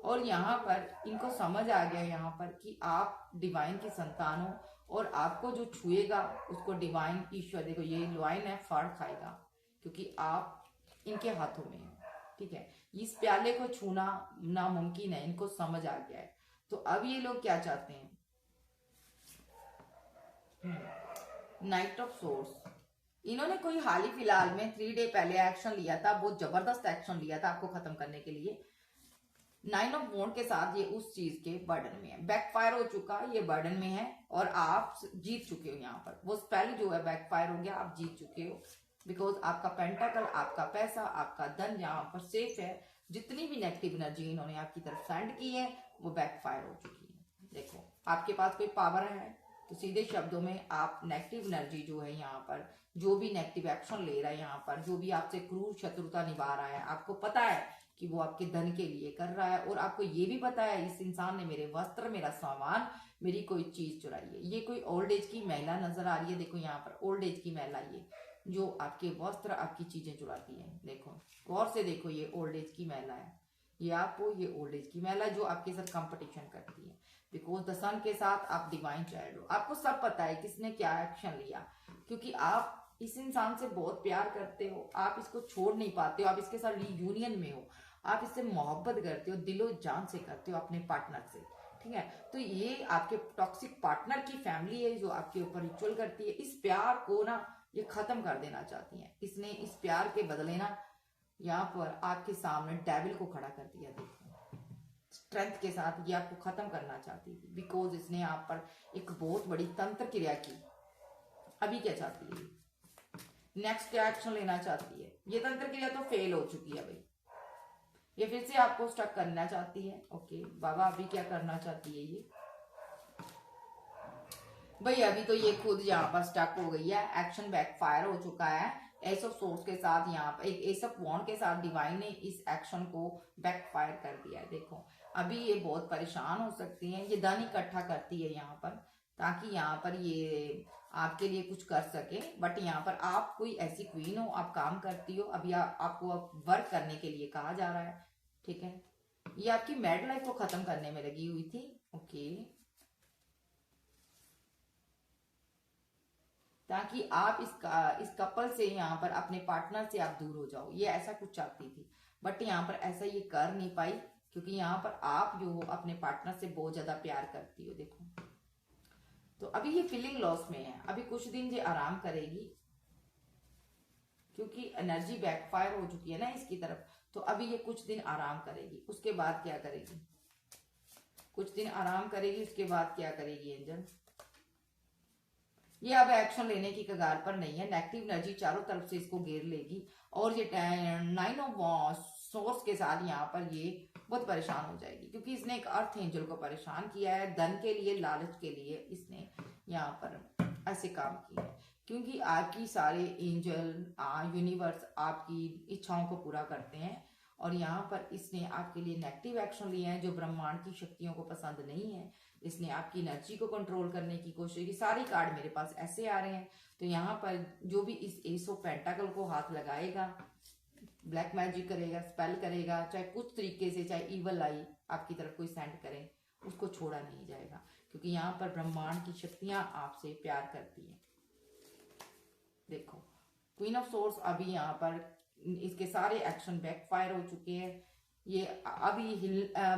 और यहाँ पर इनको समझ आ गया यहाँ पर कि आप डिवाइन की संतान हो और आपको जो छुएगा उसको डिवाइन ईश्वर, देखो ये लॉइन है, फाड़ खाएगा, क्योंकि आप इनके हाथों में है। ठीक है, इस प्याले को छूना नामुमकिन है, इनको समझ आ गया है। तो अब ये लोग क्या चाहते हैं, नाइट ऑफ सोर्स। इन्होंने कोई हाल ही फिलहाल में 3 डे पहले एक्शन लिया था, बहुत जबरदस्त एक्शन लिया था आपको खत्म करने के लिए। 9 ऑफ वॉन्ड के साथ ये उस चीज के बर्डन में है, बैकफायर हो चुका, ये बर्डन में है और आप जीत चुके हो। यहाँ पर वो स्पेल जो है बैकफायर हो गया, आप जीत चुके हो, बिकॉज आपका पेंटाकल, आपका पैसा, आपका धन यहाँ पर सेफ है। जितनी भी नेगेटिव एनर्जी इन्होंने आपकी तरफ सेंड की है वो बैकफायर हो चुकी है। देखो आपके पास कोई पावर है तो सीधे शब्दों में आप नेगेटिव एनर्जी जो है यहाँ पर, जो भी नेगेटिव एक्शन ले रहा है यहाँ पर, जो भी आपसे क्रूर शत्रुता निभा रहा है, आपको पता है कि वो आपके धन के लिए कर रहा है और आपको ये भी पता है इस इंसान ने मेरे वस्त्र, मेरा सामान, मेरी कोई चीज चुराई है। ये कोई ओल्ड एज की महिला नजर आ रही है। देखो यहाँ पर ओल्ड एज की महिला, ये जो आपके वस्त्र, आपकी चीजें चुराती है। देखो गौर से देखो, ये ओल्ड एज की महिला है, ये आपको, ये ओल्ड एज की महिला जो आपके साथ कंपटीशन करती है। बिकॉज द सन के साथ आप डिवाइन चाइल्ड हो, आपको सब पता है किसने क्या एक्शन लिया, क्योंकि आप इस इंसान से बहुत प्यार करते हो, आप इसको छोड़ नहीं पाते हो, आप इसके साथ यूनियन में हो, आप इससे मोहब्बत करते हो, दिलो जान से करते हो अपने पार्टनर से। ठीक है, तो ये आपके टॉक्सिक पार्टनर की फैमिली है जो आपके ऊपर रिचुअल करती है। इस प्यार को ना ये खत्म कर देना चाहती है। इसने इस प्यार के बदले ना यहाँ पर आपके सामने डेविल को खड़ा कर दिया। देखो स्ट्रेंथ के साथ ये आपको खत्म करना चाहती थी, बिकॉज इसने आप पर एक बहुत बड़ी तंत्र क्रिया की। अभी क्या चाहती है, नेक्स्ट क्या एक्शन लेना चाहती है? ये तंत्र क्रिया तो फेल हो चुकी है भाई, ये फिर से आपको स्टक करना चाहती है। ओके बाबा अभी क्या करना चाहती है ये भाई? अभी तो ये खुद यहाँ पर स्टक हो गई है, एक्शन बैकफायर हो चुका है। एस ऑफ सोर्स के साथ यहाँ पर एक एस ऑफ वॉन्ड के साथ डिवाइन ने इस एक्शन को बैकफायर कर दिया है। देखो अभी ये बहुत परेशान हो सकती हैं, ये धन इकट्ठा करती है यहाँ पर ताकि यहाँ पर ये आपके लिए कुछ कर सके। बट यहाँ पर आप कोई ऐसी क्वीन हो, आप काम करती हो, अभी आपको वर्क करने के लिए कहा जा रहा है। ठीक है, ये आपकी मैड लाइफ को खत्म करने में लगी हुई थी। ओके, ताकि आप इस कपल से यहाँ पर अपने पार्टनर से आप दूर हो जाओ, ये ऐसा कुछ चाहती थी। बट यहाँ पर ऐसा ये कर नहीं पाई, क्योंकि यहाँ पर आप जो हो अपने पार्टनर से बहुत ज्यादा प्यार करती हो। देखो तो अभी ये फीलिंग लॉस में है, अभी कुछ दिन ये आराम करेगी, क्योंकि एनर्जी बैकफायर हो चुकी है ना इसकी तरफ। तो अभी ये कुछ दिन आराम करेगी, उसके बाद क्या करेगी? कुछ दिन आराम करेगी, उसके बाद क्या करेगी एंजल? ये अब एक्शन लेने की कगार पर नहीं है। नेगेटिव एनर्जी चारों तरफ से इसको घेर लेगी और ये 9 ऑफ सोर्स के साथ यहाँ पर ये बहुत परेशान हो जाएगी, क्योंकि इसने एक अर्थ एंजल को परेशान किया है। धन के लिए, लालच के लिए इसने यहाँ पर ऐसे काम किए हैं, क्योंकि आपकी सारे एंजल यूनिवर्स आपकी इच्छाओं को पूरा करते हैं। और यहाँ पर इसने आपके लिए नेगेटिव एक्शन लिए हैं जो ब्रह्मांड की शक्तियों को पसंद नहीं है। इसने आपकी एनर्जी को कंट्रोल करने की कोशिश की। सारे कार्ड मेरे पास ऐसे आ रहे हैं। तो यहाँ पर जो भी इस एस ऑफ पेंटाकल को हाथ लगाएगा, ब्लैक मैजिक करेगा, स्पेल करेगा, चाहे कुछ तरीके से, चाहे ईवल आई आपकी तरफ कोई सेंड करे, उसको छोड़ा नहीं जाएगा, क्योंकि यहाँ पर ब्रह्मांड की शक्तियां आपसे प्यार करती हैं। देखो क्वीन ऑफ सोर्स अभी यहाँ पर इसके सारे एक्शन बैकफायर हो चुके हैं। ये अभी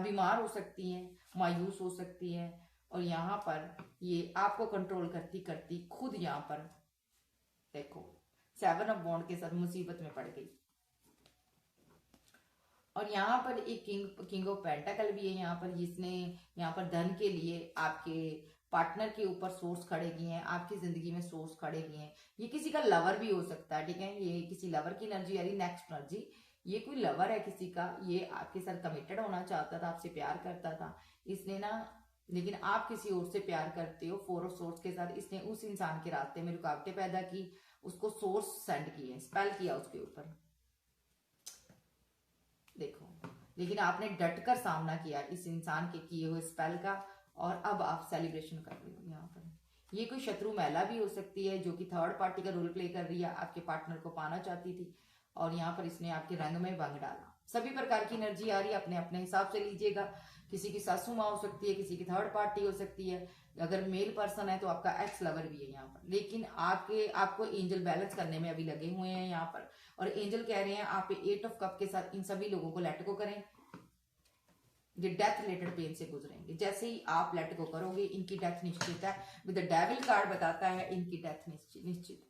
बीमार हो सकती हैं, मायूस हो सकती हैं, और यहाँ पर ये आपको कंट्रोल करती करती खुद यहाँ पर देखो 7 ऑफ वॉन्ड के साथ मुसीबत में पड़ गई। और यहाँ पर एक किंग ऑफ पेंटाकल भी है। यहाँ पर इसने यहाँ पर धन के लिए आपके पार्टनर के ऊपर सोर्स खड़े किए हैं, आपकी जिंदगी में सोर्स खड़े किए हैं। ये किसी का लवर भी हो सकता है, ठीक है, ये किसी लवर की एनर्जी आ रही, नेक्स्ट एनर्जी, ये कोई लवर है किसी का, ये आपके साथ कमिटेड होना चाहता था, आपसे प्यार करता था इसने ना, लेकिन आप किसी और से प्यार करते हो। 4 ऑफ सोर्स के साथ इसने उस इंसान के रास्ते में रुकावटें पैदा की, उसको सोर्स सेंड किए, स्पेल किया उसके ऊपर। देखो, लेकिन आपने डटकर सामना किया इस इंसान के किए हुए स्पेल का, और अब आप सेलिब्रेशन कर रहे हो। यहाँ पर ये कोई शत्रु महिला भी हो सकती है जो कि थर्ड पार्टी का रोल प्ले कर रही है, आपके पार्टनर को पाना चाहती थी, और यहाँ पर इसने आपके रंग में भंग डाला। सभी प्रकार की एनर्जी आ रही है, अपने अपने हिसाब से लीजिएगा। किसी की सासू माँ हो सकती है, किसी की थर्ड पार्टी हो सकती है, अगर मेल पर्सन है तो आपका एक्स लवर भी है यहाँ पर। लेकिन आपको एंजल बैलेंस करने में अभी लगे हुए हैं यहाँ पर, और एंजल कह रहे हैं आप 8 ऑफ कप के साथ इन सभी लोगों को लेट गो करें। ये डेथ रिलेटेड पेन से गुजरेंगे, जैसे ही आप लेट गो करोगे इनकी डेथ निश्चित है। विद द डेविल कार्ड बताता है इनकी डेथ निश्चित।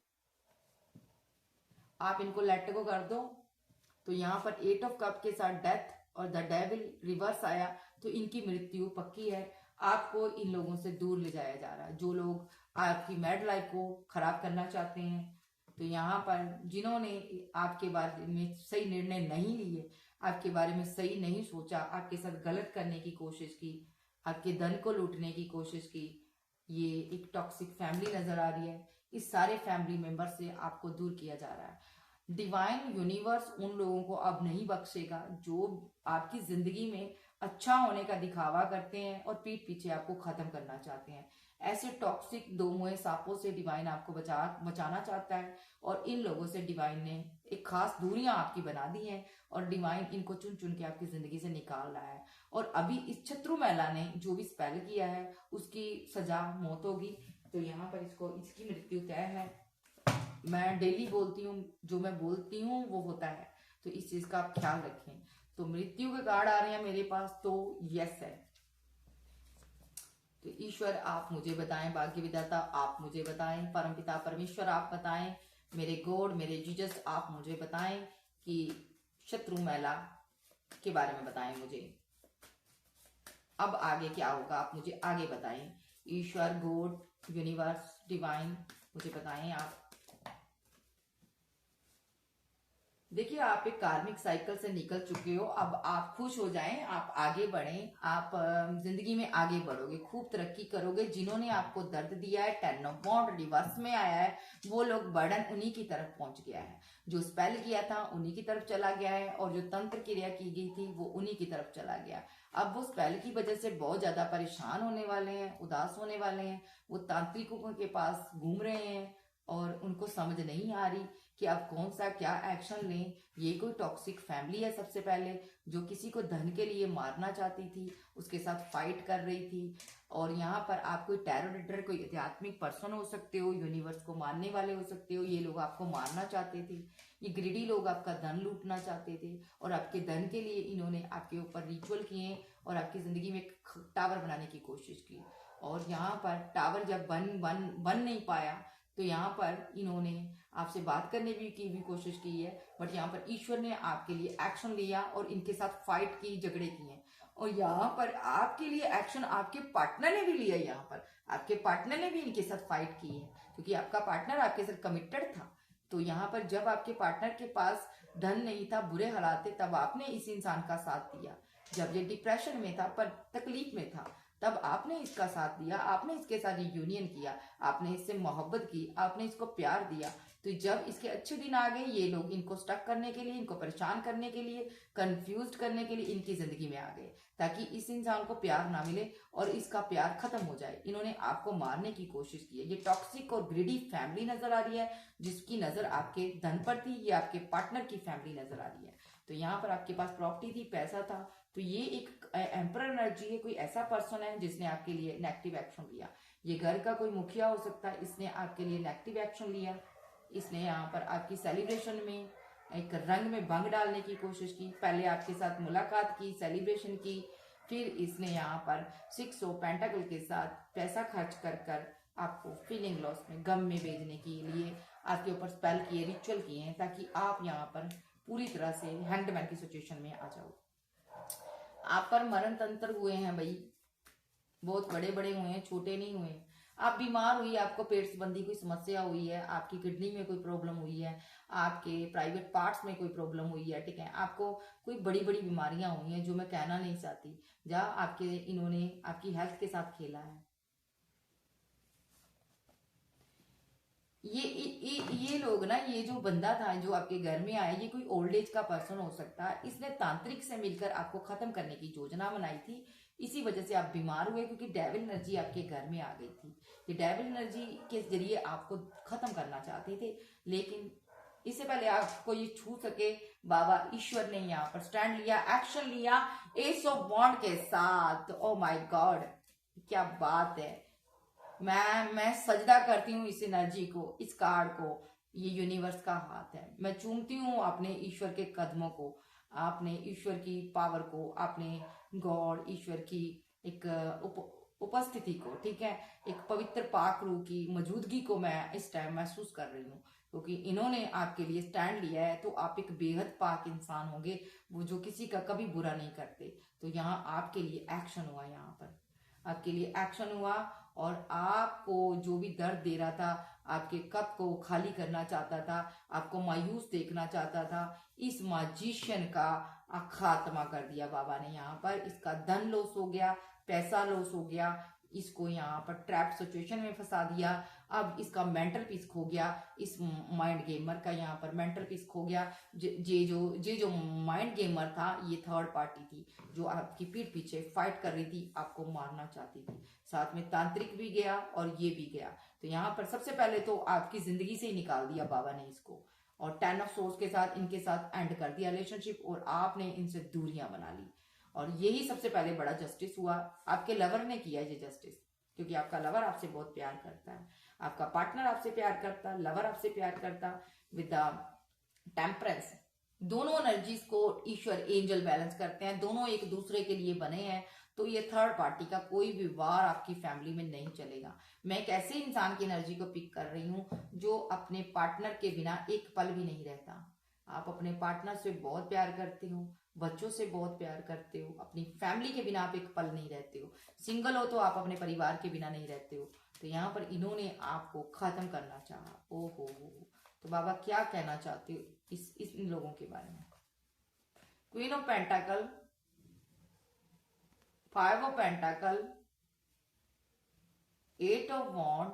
आप इनको लेट गो कर दो, तो यहाँ पर 8 ऑफ कप के साथ डेथ और द डेविल रिवर्स आया, तो इनकी मृत्यु पक्की है। आपको इन लोगों से दूर ले जाया जा रहा है, जो लोग आपकी मैड लाइफ को खराब करना चाहते हैं। तो यहाँ पर जिन्होंने आपके बारे में सही निर्णय नहीं लिए, आपके बारे में सही नहीं सोचा, आपके साथ गलत करने की कोशिश की, आपके धन को लूटने की कोशिश की, ये एक टॉक्सिक फैमिली नजर आ रही है। इस सारे फैमिली मेंबर से आपको दूर किया जा रहा है। डिवाइन यूनिवर्स उन लोगों को अब नहीं बख्शेगा जो आपकी जिंदगी में अच्छा होने का दिखावा करते हैं और पीठ पीछे आपको खत्म करना चाहते हैं। ऐसे टॉक्सिक दो मुंहे सांपों से डिवाइन आपको बचाना चाहता है, और इन लोगों से डिवाइन ने एक खास दूरियां आपकी बना दी हैं, और डिवाइन इनको चुन चुन के आपकी जिंदगी से निकाल रहा है। और अभी इस शत्रु महिला ने जो भी स्पेल किया है उसकी सजा मौत होगी। तो यहाँ पर इसकी मृत्यु तय है। मैं डेली बोलती हूँ, जो मैं बोलती हूँ वो होता है, तो इस चीज का आप ख्याल रखें। तो मृत्यु के कार्ड आ रहे हैं मेरे पास, तो यस है। तो ईश्वर आप मुझे बताएं, भाग्य विधाता आप मुझे बताएं, परमपिता परमेश्वर आप बताएं, मेरे गॉड, मेरे जीसस आप मुझे बताएं कि शत्रु महिला के बारे में बताएं मुझे। अब आगे क्या होगा आप मुझे आगे बताएं। ईश्वर, गॉड, यूनिवर्स, डिवाइन मुझे बताएं आप। देखिए, आप एक कार्मिक साइकिल से निकल चुके हो, अब आप खुश हो जाएं, आप आगे बढ़ें, आप जिंदगी में आगे बढ़ोगे, खूब तरक्की करोगे। जिन्होंने आपको दर्द दिया है, 10 ऑफ वॉन्ड रिवर्स में आया है, वो लोग बर्डन उन्हीं की तरफ पहुंच गया है। जो स्पेल किया था उन्हीं की तरफ चला गया है, और जो तंत्र क्रिया की गई थी वो उन्हीं की तरफ चला गया। अब वो स्पेल की वजह से बहुत ज्यादा परेशान होने वाले हैं, उदास होने वाले हैं। वो तांत्रिकों के पास घूम रहे हैं और उनको समझ नहीं आ रही कि अब कौन सा क्या एक्शन लें। ये कोई टॉक्सिक फैमिली है सबसे पहले, जो किसी को धन के लिए मारना चाहती थी, उसके साथ फाइट कर रही थी। और यहाँ पर आप कोई टैरो रीडर, कोई आध्यात्मिक पर्सन हो सकते हो, यूनिवर्स को मानने वाले हो सकते हो। ये लोग आपको मारना चाहते थे, ये ग्रीडी लोग आपका धन लूटना चाहते थे, और आपके धन के लिए इन्होंने आपके ऊपर रिचुअल किए और आपकी जिंदगी में टावर बनाने की कोशिश की। और यहाँ पर टावर जब बन नहीं पाया, तो यहाँ पर इन्होंने आपसे बात करने की भी कोशिश की है, बट यहाँ पर ईश्वर ने आपके लिए एक्शन लिया और इनके साथ फाइट की, झगड़े किए। और यहाँ पर आपके लिए एक्शन आपके पार्टनर ने भी लिया। यहाँ पर आपके पार्टनर ने भी इनके साथ फाइट की है, क्योंकि आपका पार्टनर आपके साथ कमिटेड था। तो यहाँ पर जब आपके पार्टनर के पास धन नहीं था, बुरे हालात थे, तब आपने इस इंसान का साथ दिया। जब ये डिप्रेशन में था, पर तकलीफ में था, तब आपने इसका साथ दिया, आपने इसके साथ यूनियन किया, आपने इससे मोहब्बत की, आपने इसको प्यार दिया। तो जब इसके अच्छे दिन आ गए, ये लोग इनको स्टक करने के लिए, इनको परेशान करने के लिए, कंफ्यूज करने के लिए इनकी जिंदगी में आ गए, ताकि इस इंसान को प्यार ना मिले और इसका प्यार खत्म हो जाए। इन्होंने आपको मारने की कोशिश की है। ये टॉक्सिक और ग्रीडी फैमिली नजर आ रही है, जिसकी नजर आपके धन पर थी, ये आपके पार्टनर की फैमिली नजर आ रही है। तो यहाँ पर आपके पास प्रॉपर्टी थी, पैसा था, तो ये एक एम्परर एनर्जी है। कोई ऐसा पर्सन है जिसने आपके लिए नेगेटिव एक्शन लिया। ये घर का कोई मुखिया हो सकता है, इसने आपके लिए नेगेटिव एक्शन लिया। इसने यहाँ पर आपकी सेलिब्रेशन में एक रंग में भंग डालने की कोशिश की। पहले आपके साथ मुलाकात की, सेलिब्रेशन की, फिर इसने यहाँ पर 6 ऑफ पेंटाकल के साथ पैसा खर्च कर कर आपको फीलिंग लॉस में, गम में भेजने के लिए आपके ऊपर स्पेल किए, रिचुअल किए हैं, ताकि आप यहाँ पर पूरी तरह से हैंगमैन की सिचुएशन में आ जाओ। आप पर मरण तंत्र हुए हैं भाई, बहुत बड़े बड़े हुए हैं, छोटे नहीं हुए। आप बीमार हुई, आपको पेट संबंधी कोई समस्या हुई है, आपकी किडनी में कोई प्रॉब्लम हुई है, आपके प्राइवेट पार्ट्स में कोई प्रॉब्लम हुई है, ठीक है, आपको कोई बड़ी बड़ी बीमारियां हुई हैं जो मैं कहना नहीं चाहती, जहाँ आपके इन्होंने आपकी हेल्थ के साथ खेला है। ये लोग ना, ये जो बंदा था जो आपके घर में आया, ये कोई ओल्ड एज का पर्सन हो सकता है। इसने तांत्रिक से मिलकर आपको खत्म करने की योजना बनाई थी। इसी वजह से आप बीमार हुए, क्योंकि डेविल एनर्जी आपके घर में आ गई थी। ये डेविल एनर्जी के जरिए आपको खत्म करना चाहते थे, लेकिन इससे पहले आपको ये छू सके, बाबा ईश्वर ने यहाँ पर स्टैंड लिया, एक्शन लिया, एस ऑफ वॉन्ड के साथ। ओ माय गॉड, क्या बात है। मैं सजदा करती हूँ इस एनर्जी को, इस कार्ड को। ये यूनिवर्स का हाथ है। मैं चूमती हूँ अपने ईश्वर के कदमों को, आपने ईश्वर की पावर को, आपने गॉड ईश्वर की एक उपस्थिति को, ठीक है, एक पवित्र पाक रूह की मौजूदगी को मैं इस टाइम महसूस कर रही हूँ, क्योंकि इन्होंने आपके लिए स्टैंड लिया है। तो आप एक बेहद पाक इंसान होंगे, वो जो किसी का कभी बुरा नहीं करते। तो यहाँ आपके लिए एक्शन हुआ, यहाँ पर आपके लिए एक्शन हुआ, और आपको जो भी दर्द दे रहा था, आपके कप को खाली करना चाहता था, आपको मायूस देखना चाहता था, इस मैजिशियन का खात्मा कर दिया बाबा ने। यहाँ पर इसका धन लॉस हो गया, पैसा लॉस हो गया, इसको यहाँ पर ट्रैप सिचुएशन में फंसा दिया। अब इसका मेंटल पीस खो गया, इस माइंड गेमर का यहाँ पर मेंटल पीस खो गया। जे जो माइंड गेमर था, ये थर्ड पार्टी थी जो आपकी पीठ पीछे फाइट कर रही थी, आपको मारना चाहती थी। साथ में तांत्रिक भी गया और ये भी गया। तो यहाँ पर सबसे पहले तो आपकी जिंदगी से ही निकाल दिया बाबा ने इसको, और 10 ऑफ सोर्स के साथ इनके साथ एंड कर दिया रिलेशनशिप, और आपने इनसे दूरियां बना ली। और यही सबसे पहले बड़ा जस्टिस हुआ। आपके लवर ने किया ये जस्टिस, क्योंकि आपका लवर आपसे बहुत प्यार करता है, आपका पार्टनर आपसे प्यार करता, लवर आपसे प्यार करता। विद द टेम्परेंस, दोनों एनर्जीज को ईश्वर एंजल बैलेंस करते हैं, दोनों एक दूसरे के लिए बने हैं। तो ये थर्ड पार्टी का कोई भी वार आपकी फैमिली में नहीं चलेगा। मैं एक ऐसे इंसान की एनर्जी को पिक कर रही हूँ जो अपने पार्टनर के बिना एक पल भी नहीं रहता। आप अपने पार्टनर से बहुत प्यार करते हो, बच्चों से बहुत प्यार करते हो, अपनी फैमिली के बिना आप एक पल नहीं रहते हो। सिंगल हो तो आप अपने परिवार के बिना नहीं रहते हो। तो यहाँ पर इन्होंने आपको खत्म करना चाहा। ओ हो, तो बाबा क्या कहना चाहते हो इस इन लोगों के बारे में? Queen of pentacle, 5 of pentacle, 8 of wand,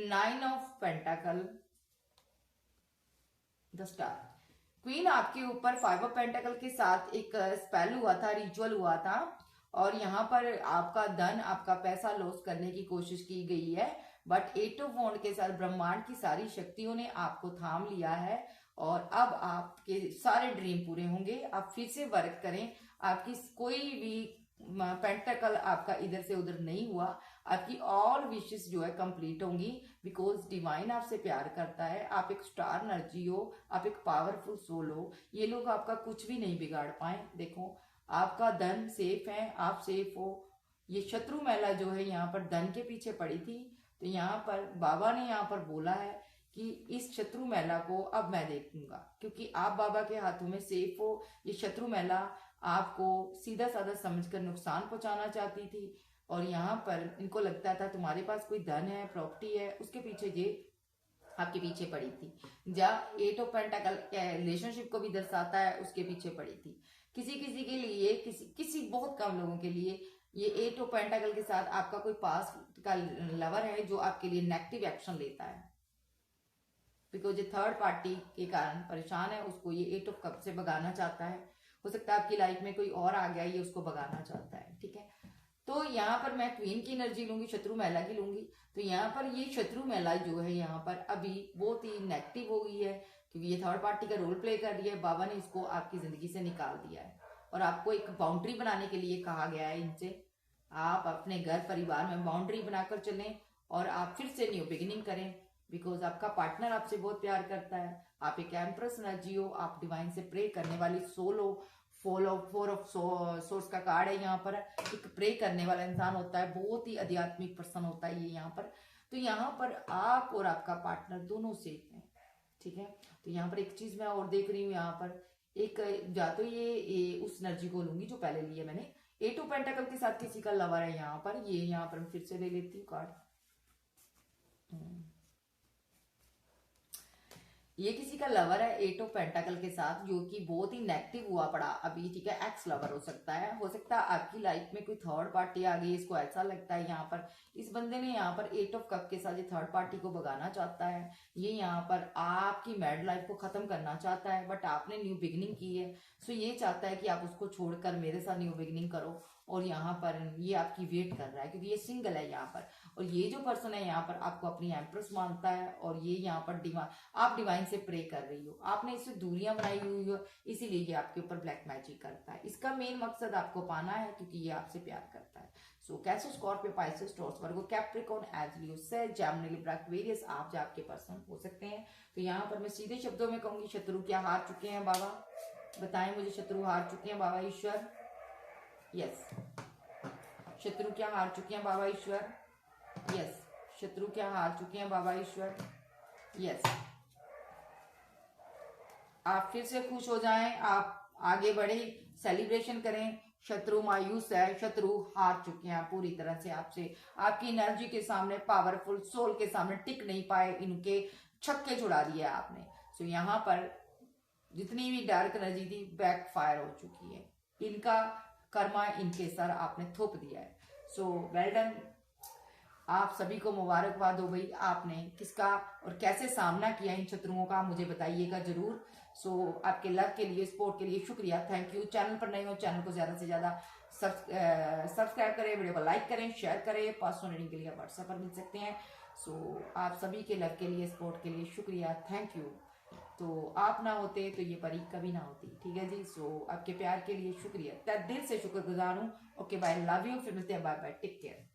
9 of pentacle, the star. Queen आपके ऊपर 5 ऑफ पेंटाकल के साथ एक स्पेल हुआ था, रिचुअल हुआ था, और यहाँ पर आपका धन, आपका पैसा लॉस करने की कोशिश की गई है। बट 8 ऑफ वॉन्ड के साथ ब्रह्मांड की सारी शक्तियों ने आपको थाम लिया है, और अब आपके सारे ड्रीम पूरे होंगे। आप फिर से वर्क करें, आपकी कोई भी पेंटाकल आपका इधर से उधर नहीं हुआ, आपकी ऑल विशेस जो है कंप्लीट होंगी, बिकॉज डिवाइन आपसे प्यार करता है। आप एक स्टार एनर्जी हो, आप एक पावरफुल सोल हो, ये लोग आपका कुछ भी नहीं बिगाड़ पाए। देखो, आपका धन सेफ है, आप सेफ हो। ये शत्रु महिला जो है यहाँ पर धन के पीछे पड़ी थी, तो यहाँ पर बाबा ने यहाँ पर बोला है कि इस शत्रु महिला को अब मैं देखूंगा, क्योंकि आप बाबा के हाथों में सेफ हो। ये शत्रु महिला आपको सीधा साधा समझकर नुकसान पहुंचाना चाहती थी, और यहाँ पर इनको लगता था तुम्हारे पास कोई धन है, प्रॉपर्टी है, उसके पीछे ये आपके पीछे पड़ी थी। जहाँ 8 ऑफ पेंटाकल रिलेशनशिप को भी दर्शाता है, उसके पीछे पड़ी थी। किसी किसी के लिए, किसी बहुत कम लोगों के लिए ये 8 ऑफ पेंटाकल के साथ आपका कोई पास का लवर है जो आपके लिए नेगेटिव एक्शन लेता है, बिकॉज ये थर्ड पार्टी के कारण परेशान है, उसको ये 8 ऑफ कप से भगाना चाहता है। हो सकता है आपकी लाइफ में कोई और आ गया, ये उसको भगाना चाहता है। ठीक है, तो यहाँ पर मैं क्वीन की एनर्जी लूंगी, शत्रु महिला की लूंगी। तो यहाँ पर ये शत्रु महिला जो है यहाँ पर अभी बहुत ही नेगेटिव हो गई है, क्योंकि ये थर्ड पार्टी का रोल प्ले कर रही है। बाबा ने इसको आपकी जिंदगी से निकाल दिया है, और आपको एक बाउंड्री बनाने के लिए कहा गया है इनसे। आप अपने घर परिवार में बाउंड्री बनाकर चलें, और आप फिर से न्यू बिगिनिंग करें, बिकॉज आपका पार्टनर आपसे बहुत प्यार करता है। आप एक एम्प्रेस एनर्जी हो, आप डिवाइन से प्रे करने वाली सोल हो। फोर ऑफ सोर्स का कार्ड है यहाँ पर। एक प्रे करने वाला इंसान होता है, बहुत ही आध्यात्मिक पर्सन होता है ये यहाँ पर। तो यहाँ पर आप और आपका पार्टनर दोनों सेफ हैं। ठीक है, तो यहाँ पर एक चीज मैं और देख रही हूँ यहाँ पर, एक या तो ये उस एनर्जी को लूंगी जो पहले लिए मैंने। 8 ऑफ पेंटाकल के साथ किसी का लवर है यहाँ पर, ये यहाँ पर मैं फिर से ले लेती हूँ कार्ड। ये किसी का लवर है 8 ऑफ पेंटाकल के साथ, जो कि बहुत ही नेगेटिव हुआ पड़ा अभी। ठीक है, एक्स लवर हो सकता है, आपकी लाइफ में कोई थर्ड पार्टी आ गई, इसको ऐसा लगता है यहाँ पर इस बंदे ने यहाँ पर 8 ऑफ कप के साथ ये थर्ड पार्टी को भगाना चाहता है। ये यहाँ पर आपकी मैरिड लाइफ को खत्म करना चाहता है, बट आपने न्यू बिगिनिंग की है, सो ये चाहता है कि आप उसको छोड़कर मेरे साथ न्यू बिगिनिंग करो। और यहाँ पर ये आपकी वेट कर रहा है, क्योंकि ये सिंगल है यहाँ पर। और ये जो पर्सन है यहाँ पर आपको अपनी एम्प्रेस मानता है, और ये यहाँ पर आप डिवाइन से प्रे कर रही हो, आपने इससे दूरियां बनाई हुई हो, इसीलिए ये आपके ऊपर ब्लैक मैजिक करता है। इसका मेन मकसद आपको पाना है, क्योंकि ये आपसे प्यार करता है। सो कैंसर, स्कॉर्पियो, पाइसेस, टॉरस, वर्गो, कैप्रिकॉर्न, एज लियो, सेज, जेमिनी, लिब्रा, एक्वेरियस, आप जो आपके पर्सन हो सकते हैं। तो यहाँ पर मैं सीधे शब्दों में कहूंगी, शत्रु क्या हार चुके हैं बाबा? बताएं मुझे, शत्रु हार चुके हैं बाबा ईश्वर? यस, शत्रु क्या हार चुके हैं बाबा ईश्वर? यस, शत्रु क्या हार चुके हैं बाबा ईश्वर? यस। आप फिर से खुश हो जाएं, आप आगे बढ़े, सेलिब्रेशन करें। शत्रु मायूस है, शत्रु हार चुके हैं पूरी तरह से आपसे। आपकी एनर्जी के सामने, पावरफुल सोल के सामने टिक नहीं पाए, इनके छक्के छुड़ा दिए आपने। सो यहाँ पर जितनी भी डार्क एनर्जी थी बैक फायर हो चुकी है, इनका कर्मा इनके सर आपने थोप दिया है। सो वेल डन, आप सभी को मुबारकबाद हो गई। आपने किसका और कैसे सामना किया इन शत्रुओं का, मुझे बताइएगा जरूर। सो आपके लव के लिए, सपोर्ट के लिए शुक्रिया, थैंक यू। चैनल पर नए हो, चैनल को ज्यादा से ज्यादा सब्सक्राइब करें, वीडियो को लाइक करें, शेयर करें। पर्सनल रीडिंग के लिए आप व्हाट्सएप पर मिल सकते हैं। सो आप सभी के लव के लिए, सपोर्ट के लिए शुक्रिया, थैंक यू। तो आप ना होते तो ये परी कभी ना होती। ठीक है जी, सो आपके प्यार के लिए शुक्रिया, दिल से शुक्रगुजार हूँ। ओके बाय, लव यू, फिर मिलते हैं, बाय बाय, टेक केयर।